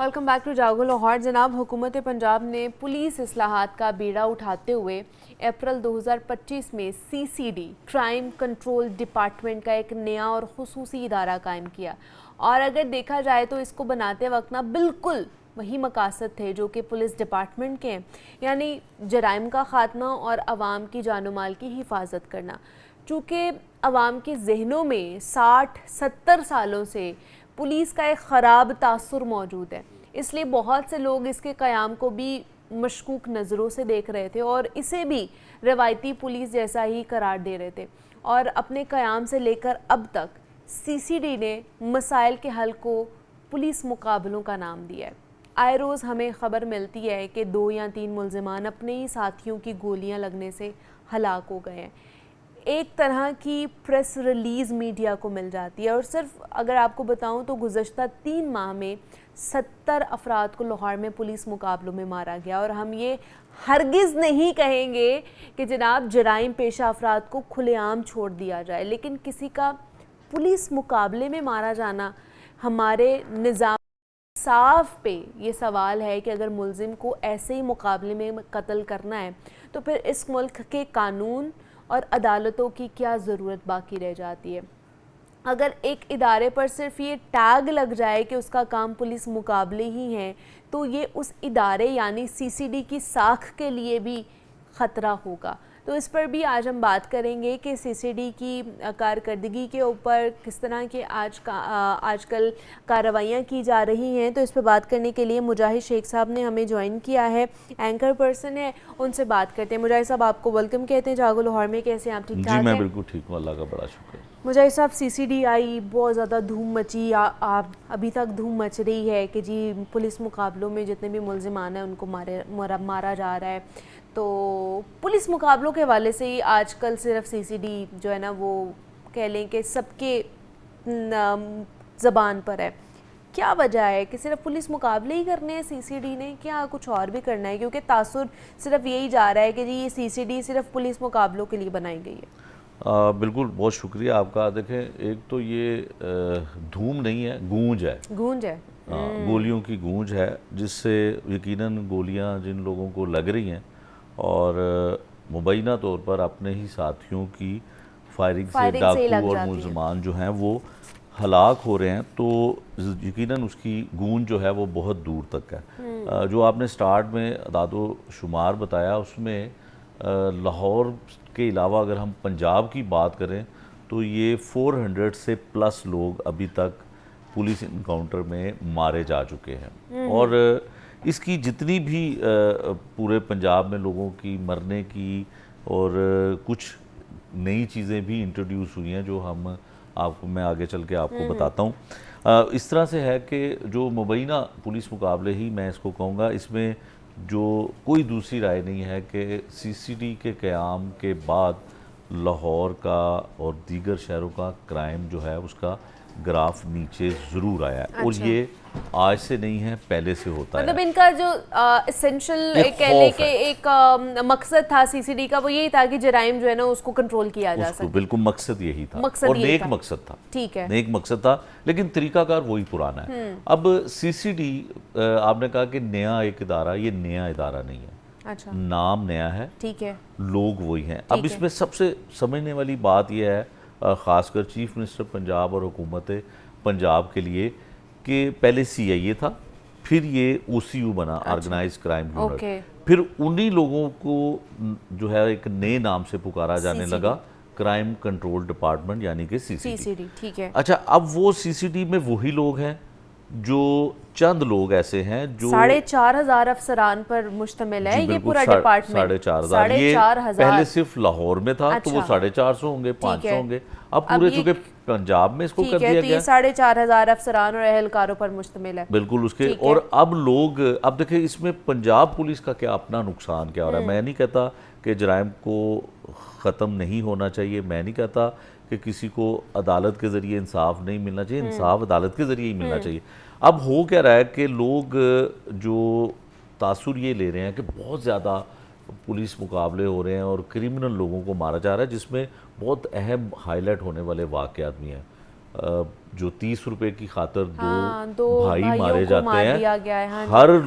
वेलकम बैक टू जागो लाहौर। जनाब, हुकूमत पंजाब ने पुलिस इस्लाहात का बीड़ा उठाते हुए अप्रैल 2025 में CCD क्राइम कंट्रोल डिपार्टमेंट का एक नया और खुसूसी इदारा कायम किया। और अगर देखा जाए तो इसको बनाते वक्त ना बिल्कुल वही मकासद थे जो कि पुलिस डिपार्टमेंट के हैं, यानी जराइम का ख़ात्मा और आवाम की जानो माल की हिफाजत करना। चूँकि आवाम के जहनों में 60-70 सालों से पुलिस का एक ख़राब तासुर मौजूद है, इसलिए बहुत से लोग इसके क़याम को भी मशकूक नज़रों से देख रहे थे और इसे भी रवायती पुलिस जैसा ही करार दे रहे थे। और अपने क़याम से लेकर अब तक CCD ने मसाइल के हल को पुलिस मुकाबलों का नाम दिया है। आए रोज़ हमें ख़बर मिलती है कि 2 या 3 मुल्ज़िमान अपने ही साथियों की गोलियां लगने से हलाक हो गए हैं। एक तरह की प्रेस रिलीज़ मीडिया को मिल जाती है। और सिर्फ अगर आपको बताऊं तो गुज़श्ता 3 माह में 70 अफराद को लाहौर में पुलिस मुकाबलों में मारा गया। और हम ये हरगिज़ नहीं कहेंगे कि जनाब जराइम पेशा अफराद को खुलेआम छोड़ दिया जाए, लेकिन किसी का पुलिस मुकाबले में मारा जाना हमारे निज़ाम साफ पे ये सवाल है कि अगर मुल्ज़िम को ऐसे ही मुकाबले में कत्ल करना है तो फिर इस मुल्क के कानून और अदालतों की क्या ज़रूरत बाकी रह जाती है। अगर एक इदारे पर सिर्फ ये टैग लग जाए कि उसका काम पुलिस मुकाबले ही हैं, तो ये उस इदारे यानी सीसीडी की साख के लिए भी ख़तरा होगा। तो इस पर भी आज हम बात करेंगे कि सीसीडी की कारकर्दगी के ऊपर किस तरह के आजकल कार्रवाइयाँ की जा रही हैं। तो इस पर बात करने के लिए मुजाहिद शेख साहब ने हमें ज्वाइन किया है, एंकर पर्सन है, उनसे बात करते हैं। मुजाहिद साहब, आपको वेलकम कहते हैं जागो लाहौर में। कैसे हैं आप? ठीक ठाक हैं? जी मैं बिल्कुल ठीक हूँ, अल्लाह का बड़ा शुक्र है। मुजाहिद साहब, सीसीडी आई, बहुत ज़्यादा धूम मची, अभी तक धूम मच रही है कि जी पुलिस मुकाबलों में जितने भी मुलजिमान हैं उनको मारा जा रहा है। तो पुलिस मुकाबलों के हवाले से ही आजकल सिर्फ सीसीडी जो है ना वो कह लें कि सबके ज़बान पर है। क्या वजह है कि सिर्फ पुलिस मुकाबले ही करने हैं सीसीडी ने, क्या कुछ और भी करना है? क्योंकि तासुर सिर्फ यही जा रहा है कि जी ये सीसीडी सिर्फ पुलिस मुकाबलों के लिए बनाई गई है। बिल्कुल, बहुत शुक्रिया आपका। देखें, एक तो ये धूम नहीं है, गूंज है। गूंज है, गोलियों की गूंज है, जिससे यकीनन गोलियां जिन लोगों को लग रही हैं और मुबैना तौर पर अपने ही साथियों की फायरिंग से डाकू और मुलजमान जो हैं वो हलाक हो रहे हैं, तो यकीनन उसकी गूंज जो है वो बहुत दूर तक है। जो आपने स्टार्ट में अदादो शुमार बताया, उसमें लाहौर के अलावा अगर हम पंजाब की बात करें तो ये 400 से प्लस लोग अभी तक पुलिस इनकाउंटर में मारे जा चुके हैं। और इसकी जितनी भी पूरे पंजाब में लोगों की मरने की और कुछ नई चीज़ें भी इंट्रोड्यूस हुई हैं जो मैं आगे चल के आपको बताता हूँ। इस तरह से है कि जो मुबैना पुलिस मुकाबले ही मैं इसको कहूँगा, इसमें जो कोई दूसरी राय नहीं है कि सीसीडी के क़याम के बाद लाहौर का और दीगर शहरों का क्राइम जो है उसका ग्राफ नीचे ज़रूर आया है। अच्छा। और ये आज से नहीं है, पहले से होता है। मतलब इनका जो एसेंशियल कहने के एक मकसद था सीसीडी का, वो यही था कि जराइम जो है ना उसको कंट्रोल किया जा सके। बिल्कुल, मकसद यही था और नेक मकसद था। ठीक है, नेक मकसद था, लेकिन तरीकाकार वही पुराना है। अब सीसीडी आपने कहा कि नया एक इदारा, ये नया इदारा नहीं है। अच्छा। नाम नया है, ठीक है, लोग वही हैं। अब इसमें सबसे समझने वाली बात यह है, ख़ासकर चीफ मिनिस्टर पंजाब और हुकूमत पंजाब के लिए, कि पहले CIA था, फिर ये OCU बना, ऑर्गेनाइज क्राइम यूनिट, फिर उन्हीं लोगों को जो है एक नए नाम से पुकारा जाने लगा, क्राइम कंट्रोल डिपार्टमेंट यानी कि CCD। ठीक है। अच्छा, अब वो CCD में वही लोग हैं जो चंद लोग ऐसे हैं जो 4,500 अफसरान पर मुश्तमिल है ये पूरा डिपार्टमेंट। 4,500 ये पहले सिर्फ लाहौर में था। अच्छा। तो वो 450 होंगे, 500 होंगे। अब पूरे चूंकि पंजाब में इसको कर दिया गया, 4,500 अफसरान और एहलकारों पर मुश्तमिल है। बिल्कुल उसके। और अब लोग, अब देखिए इसमें पंजाब पुलिस का क्या अपना नुकसान क्या हो रहा है। मैं नहीं कहता कि जराइम को ख़त्म नहीं होना चाहिए, मैं नहीं कहता कि किसी को अदालत के ज़रिए इंसाफ नहीं मिलना चाहिए, इंसाफ अदालत के ज़रिए ही मिलना चाहिए। अब हो क्या रहा है कि लोग जो तासुर ये ले रहे हैं कि बहुत ज़्यादा पुलिस मुकाबले हो रहे हैं और क्रिमिनल लोगों को मारा जा रहा है, जिसमें बहुत अहम हाईलाइट होने वाले वाक़यात भी हैं। जो 30 रुपए की खातर दो भाई मारे जाते हैं, हर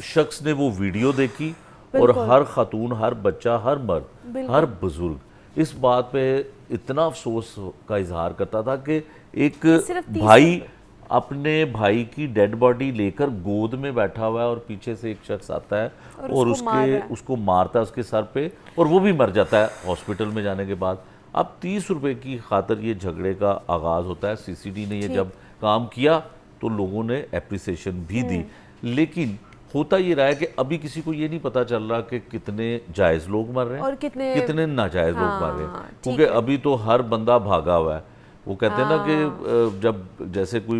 शख्स ने वो वीडियो देखी और हर खातून, हर बच्चा, हर मर्द, हर बुजुर्ग इस बात पे इतना अफसोस का इजहार करता था कि एक भाई अपने भाई की डेड बॉडी लेकर गोद में बैठा हुआ है और पीछे से एक शख्स आता है और उसको मारता है उसके सर पे, और वो भी मर जाता है हॉस्पिटल में जाने के बाद। अब 30 रुपए की खातर ये झगड़े का आगाज़ होता है। CCD ने ये जब काम किया तो लोगों ने एप्रिसिएशन भी दी, लेकिन होता ये रहा है कि अभी किसी को ये नहीं पता चल रहा कि कितने जायज़ लोग मर रहे हैं और कितने नाजायज़ लोग मर रहे हैं, क्योंकि अभी तो हर बंदा भागा हुआ है। वो कहते हैं ना कि जब जैसे कोई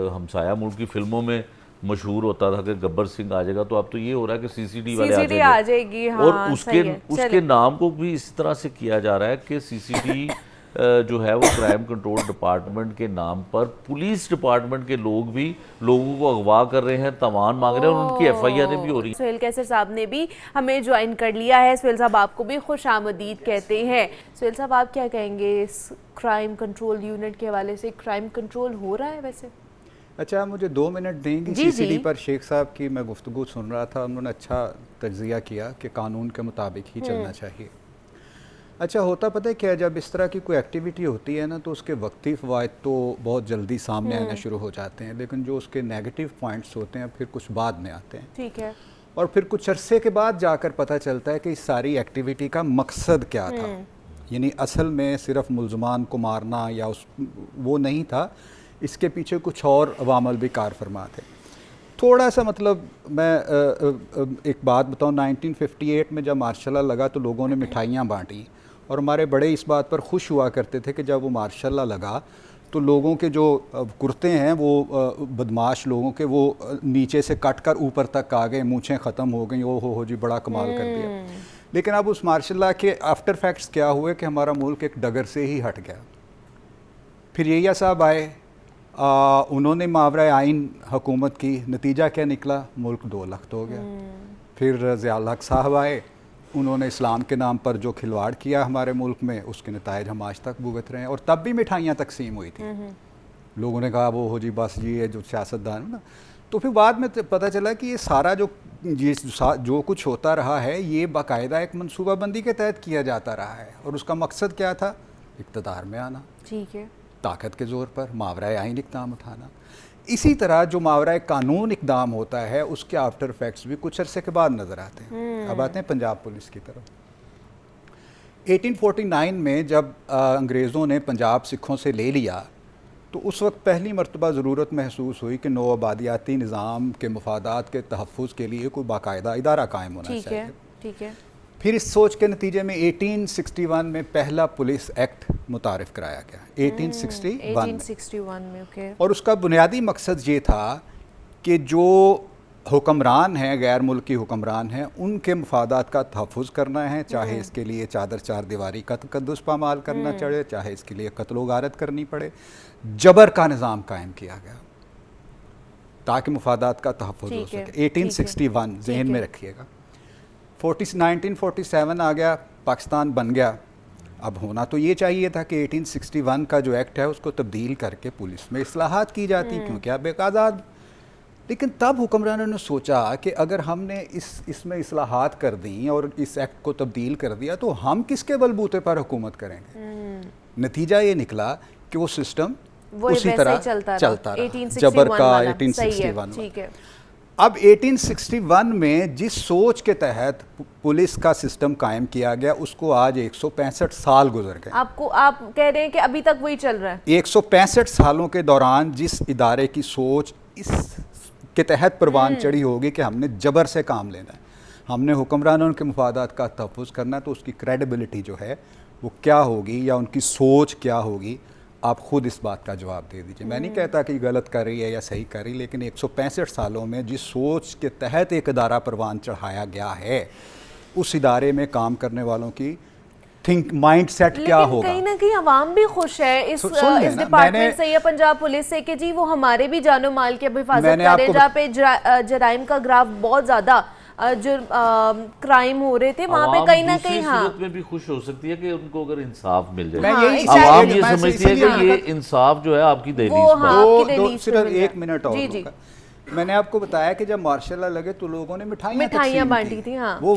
हमसाया मुल्क की फिल्मों में मशहूर होता था कि गब्बर सिंह आ जाएगा, तो अब तो ये हो रहा है कि CCD वाले आ जाएगी। और उसके नाम को भी इस तरह से किया जा रहा है कि CCD जो है वो क्राइम कंट्रोल डिपार्टमेंट के नाम पर पुलिस डिपार्टमेंट के लोग भी लोगों को अगवा कर रहे हैं, तवान मांग रहे हैं और उनकी FIR भी हो रही है। सुहेल कैसर साहब ने भी हमें ज्वाइन कर लिया है। सुहेल साहब, आपको भी खुश आमदीद कहते हैं। सुहेल साहब, आप क्या कहेंगे इस क्राइम कंट्रोल यूनिट के हवाले से? क्राइम कंट्रोल हो रहा है वैसे? अच्छा, मुझे 2 मिनट देंगी? CCD पर शेख साहब की मैं गुफ्तगू सुन रहा था, उन्होंने अच्छा तज्जिया किया कि कानून के मुताबिक ही चलना चाहिए। अच्छा, होता पता है क्या, जब इस तरह की कोई एक्टिविटी होती है ना तो उसके वक्ती फ़वाइद तो बहुत जल्दी सामने आना शुरू हो जाते हैं, लेकिन जो उसके नेगेटिव पॉइंट्स होते हैं फिर कुछ बाद में आते हैं। ठीक है। और फिर कुछ अरसे के बाद जाकर पता चलता है कि इस सारी एक्टिविटी का मकसद क्या था। यानी असल में सिर्फ मुलजमान को मारना या वो नहीं था, इसके पीछे कुछ और अवामल भी कार फरमा थे। थोड़ा सा मतलब मैं एक बात बताऊं, 1958 में जब मार्शल लॉ लगा तो लोगों ने मिठाइयाँ बांटी, और हमारे बड़े इस बात पर खुश हुआ करते थे कि जब वो मार्शल लॉ लगा तो लोगों के जो कुर्ते हैं वो बदमाश लोगों के वो नीचे से कट कर ऊपर तक आ गए, मूछें ख़त्म हो गई, ओ हो जी बड़ा कमाल कर दिया। लेकिन अब उस मार्शल लॉ के आफ्टर फैक्ट्स क्या हुए कि हमारा मुल्क एक डगर से ही हट गया। फिर यहिया साहब आए, उन्होंने मावरा आइन हुकूमत की, नतीजा क्या निकला, मुल्क 2 लख्त हो गया। फिर ज़ियाउल हक साहब आए, उन्होंने इस्लाम के नाम पर जो खिलवाड़ किया हमारे मुल्क में, उसके नतायज हम आज तक भुगत रहे हैं। और तब भी मिठाइयाँ तकसीम हुई थी, लोगों ने कहा वो हो जी बस जी ये जो सियासतदान ना। तो फिर बाद में पता चला कि ये सारा जो कुछ होता रहा है ये बाकायदा एक मनसूबाबंदी के तहत किया जाता रहा है, और उसका मकसद क्या था, इक़्तिदार में आना, ठीक है, ताकत के ज़ोर पर मावरा आइन इक़दाम उठाना। इसी तरह जो मावरा कानून इक़दाम होता है उसके आफ्टर इफेक्ट्स भी कुछ अरसे के बाद नज़र आते हैं। अब आते हैं पंजाब पुलिस की तरफ। 1849 में जब अंग्रेज़ों ने पंजाब सिखों से ले लिया तो उस वक्त पहली मरतबा ज़रूरत महसूस हुई कि नौ आबादियाती निज़ाम के मफादात के तहफ़्फ़ुज़ के लिए कोई बाकायदा इदारा कायम होना चाहिए। ठीक है। फिर इस सोच के नतीजे में 1861 में पहला पुलिस एक्ट मुतारिफ कराया गया, 1861 में। ओके। और उसका बुनियादी मकसद ये था कि जो हुक्मरान हैं, गैर मुल्की हुक्मरान हैं, उनके मफादात का तहफ़्फ़ुज़ करना है, चाहे इसके लिए चादर चार दीवारी का तकद्दुस पामाल करना चाहिए, चाहे इसके लिए कत्ल व गारत करनी पड़े। जबर का निज़ाम कायम किया गया ताकि मफादात का तहफ़्फ़ुज़ हो सके। 1861 जहन में रखिएगा। 1947 आ गया, पाकिस्तान बन गया। अब होना तो ये चाहिए था कि 1861 का जो एक्ट है उसको तब्दील करके पुलिस में इस्लाहात की जाती, क्योंकि अब एक आज़ाद। लेकिन तब हुक्मरानों ने सोचा कि अगर हमने इसमें इस्लाहात कर दी और इस एक्ट को तब्दील कर दिया तो हम किसके बलबूते पर हुकूमत करेंगे। नतीजा ये निकला कि वो सिस्टम उसी तरह चलता रहा, जबर का 1861। ठीक है। अब 1861 में जिस सोच के तहत पुलिस का सिस्टम कायम किया गया उसको आज 165 साल गुजर गए। आप कह रहे हैं कि अभी तक वही चल रहा है। 165 सालों के दौरान जिस इदारे की सोच इस के तहत परवान चढ़ी होगी कि हमने जबर से काम लेना है, हमने हुक्मरानों के मफादात का तहफ़्फ़ुज़ करना है, तो उसकी क्रेडिबिलिटी जो है वो क्या होगी या उनकी सोच क्या होगी, आप ख़ुद इस बात का जवाब दे दीजिए। मैं नहीं कहता कि गलत कर रही है या सही कर रही, लेकिन 165 सालों में जिस सोच के तहत एक इदारा परवान चढ़ाया गया है, उस इदारे में काम करने वालों की थिंक माइंड सेट क्या होगा। कहीं ना कहीं अवाम भी खुश है इस डिपार्टमेंट से या पंजाब पुलिस से कि जी वो हमारे भी जानो माल की हिफाजत करे, जहाँ पे जराइम का ग्राफ बहुत ज्यादा जो क्राइम हो रहे थे वहाँ पे कहीं ना कहीं सूरत में भी खुश हो सकती है कि उनको अगर इंसाफ मिल जाए। आवाम ये समझती है कि ये इंसाफ जो है आपकी दहलीज। सिर्फ 1 मिनट और, मैंने आपको बताया कि जब मार्शल लॉ लगे तो लोगों ने मिठाइयाँ बांटी थी। हाँ, वो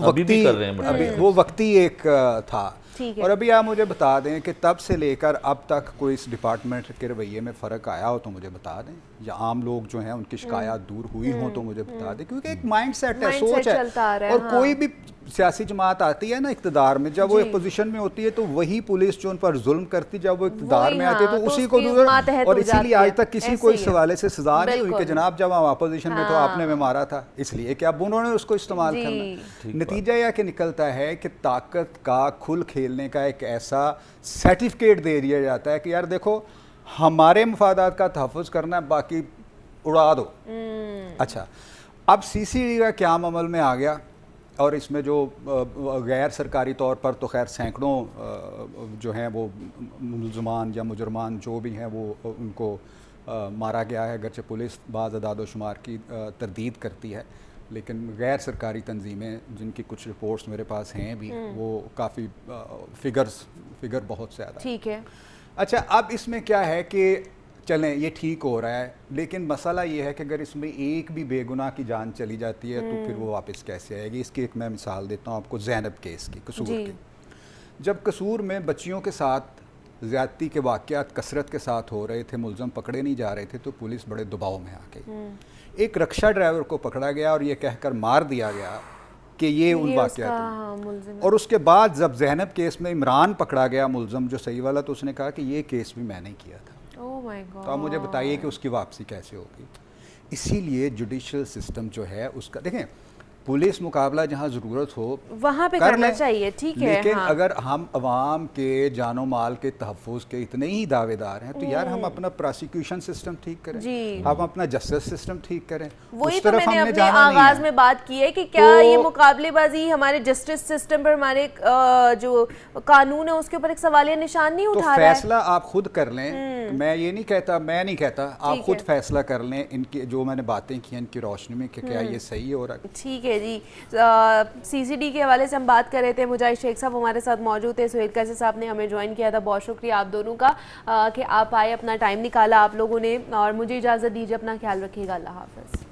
वक्ती एक था। और अभी आप मुझे बता दें कि तब से लेकर अब तक कोई इस डिपार्टमेंट के रवैये में फ़र्क आया हो तो मुझे बता दें, या आम लोग जो हैं उनकी शिकायत दूर हुई हो तो मुझे बता दें, क्योंकि एक माइंड सेट है, सोच है। और कोई भी सियासी जमात आती है ना इक़्तिदार में, जब वो पोजीशन में होती है तो वही पुलिस जो उन पर जुल्म करती, जब वो इक़्तिदार में आती है तो उसी को दूर। और इसीलिए आज तक किसी को इस हवाले से सजा नहीं हुई कि जनाब जब हम अपोजिशन में तो आपने हमें मारा था, इसलिए कि अब उन्होंने उसको इस्तेमाल करना। नतीजा यह कि निकलता है कि ताकत का खुल खेलने का एक ऐसा सर्टिफिकेट दे दिया जाता है कि यार देखो हमारे मफादात का तहफ़्फ़ुज़ करना है, बाकी उड़ा दो। अच्छा, अब CCD का क्या अमल में आ गया, और इसमें जो गैर सरकारी तौर पर तो खैर सैकड़ों जो हैं वो मुलजमान या मुजरमान जो भी हैं वो उनको मारा गया है, अगरचे पुलिस बाज़ अदाद-ओ-शुमार की तरदीद करती है, लेकिन गैर सरकारी तंजीमें जिनकी कुछ रिपोर्ट्स मेरे पास हैं भी, वो काफ़ी फिगर बहुत ज़्यादा। ठीक है। अच्छा, अब इसमें क्या है कि चलें ये ठीक हो रहा है, लेकिन मसला ये है कि अगर इसमें एक भी बेगुनाह की जान चली जाती है तो फिर वो वापस कैसे आएगी। इसकी एक मैं मिसाल देता हूँ आपको, ज़ैनब केस की, कसूर की। जब कसूर में बच्चियों के साथ ज़्यादती के वाक़यात कसरत के साथ हो रहे थे, मुलज़म पकड़े नहीं जा रहे थे, तो पुलिस बड़े दबाव में आ गई। एक रक्षा ड्राइवर को पकड़ा गया और ये कहकर मार दिया गया कि ये उन वाक़यात। और उसके बाद जब ज़ैनब केस में इमरान पकड़ा गया मुलज़म जो सही वाला, तो उसने कहा कि ये केस भी मैंने किया था। Oh my God. तो आप मुझे बताइए कि उसकी वापसी कैसे होगी। इसीलिए जुडिशल सिस्टम जो है उसका, देखें, पुलिस मुकाबला जहाँ ज़रूरत हो वहाँ पे करना चाहिए, ठीक है, लेकिन हाँ। अगर हम अवाम के जानो माल के तहफ़्फ़ुज़ के इतने ही दावेदार हैं, तो यार हम अपना प्रोसिक्यूशन सिस्टम ठीक करें, हम अपना जस्टिस सिस्टम ठीक करें। वही तो मैंने अपने आगाज में बात की है कि क्या ये मुकाबलेबाजी हमारे जस्टिस सिस्टम पर, हमारे जो कानून है उसके ऊपर एक सवालिया निशान नहीं उठा रहा है? फैसला आप खुद कर लें। मैं नहीं कहता आप खुद फैसला कर लें इनकी जो मैंने बातें की हैं इनकी रोशनी में कि क्या ये सही हो रहा है। ठीक है जी। सीसीडी के हवाले से हम बात कर रहे थे, मुजाहिद शेख साहब हमारे साथ मौजूद थे, सुहेल कैसे साहब ने हमें ज्वाइन किया था। बहुत शुक्रिया आप दोनों का कि आप आए, अपना टाइम निकाला आप लोगों ने। और मुझे इजाज़त दीजिए, अपना ख्याल रखिएगा। अल्लाह हाफ़िज़।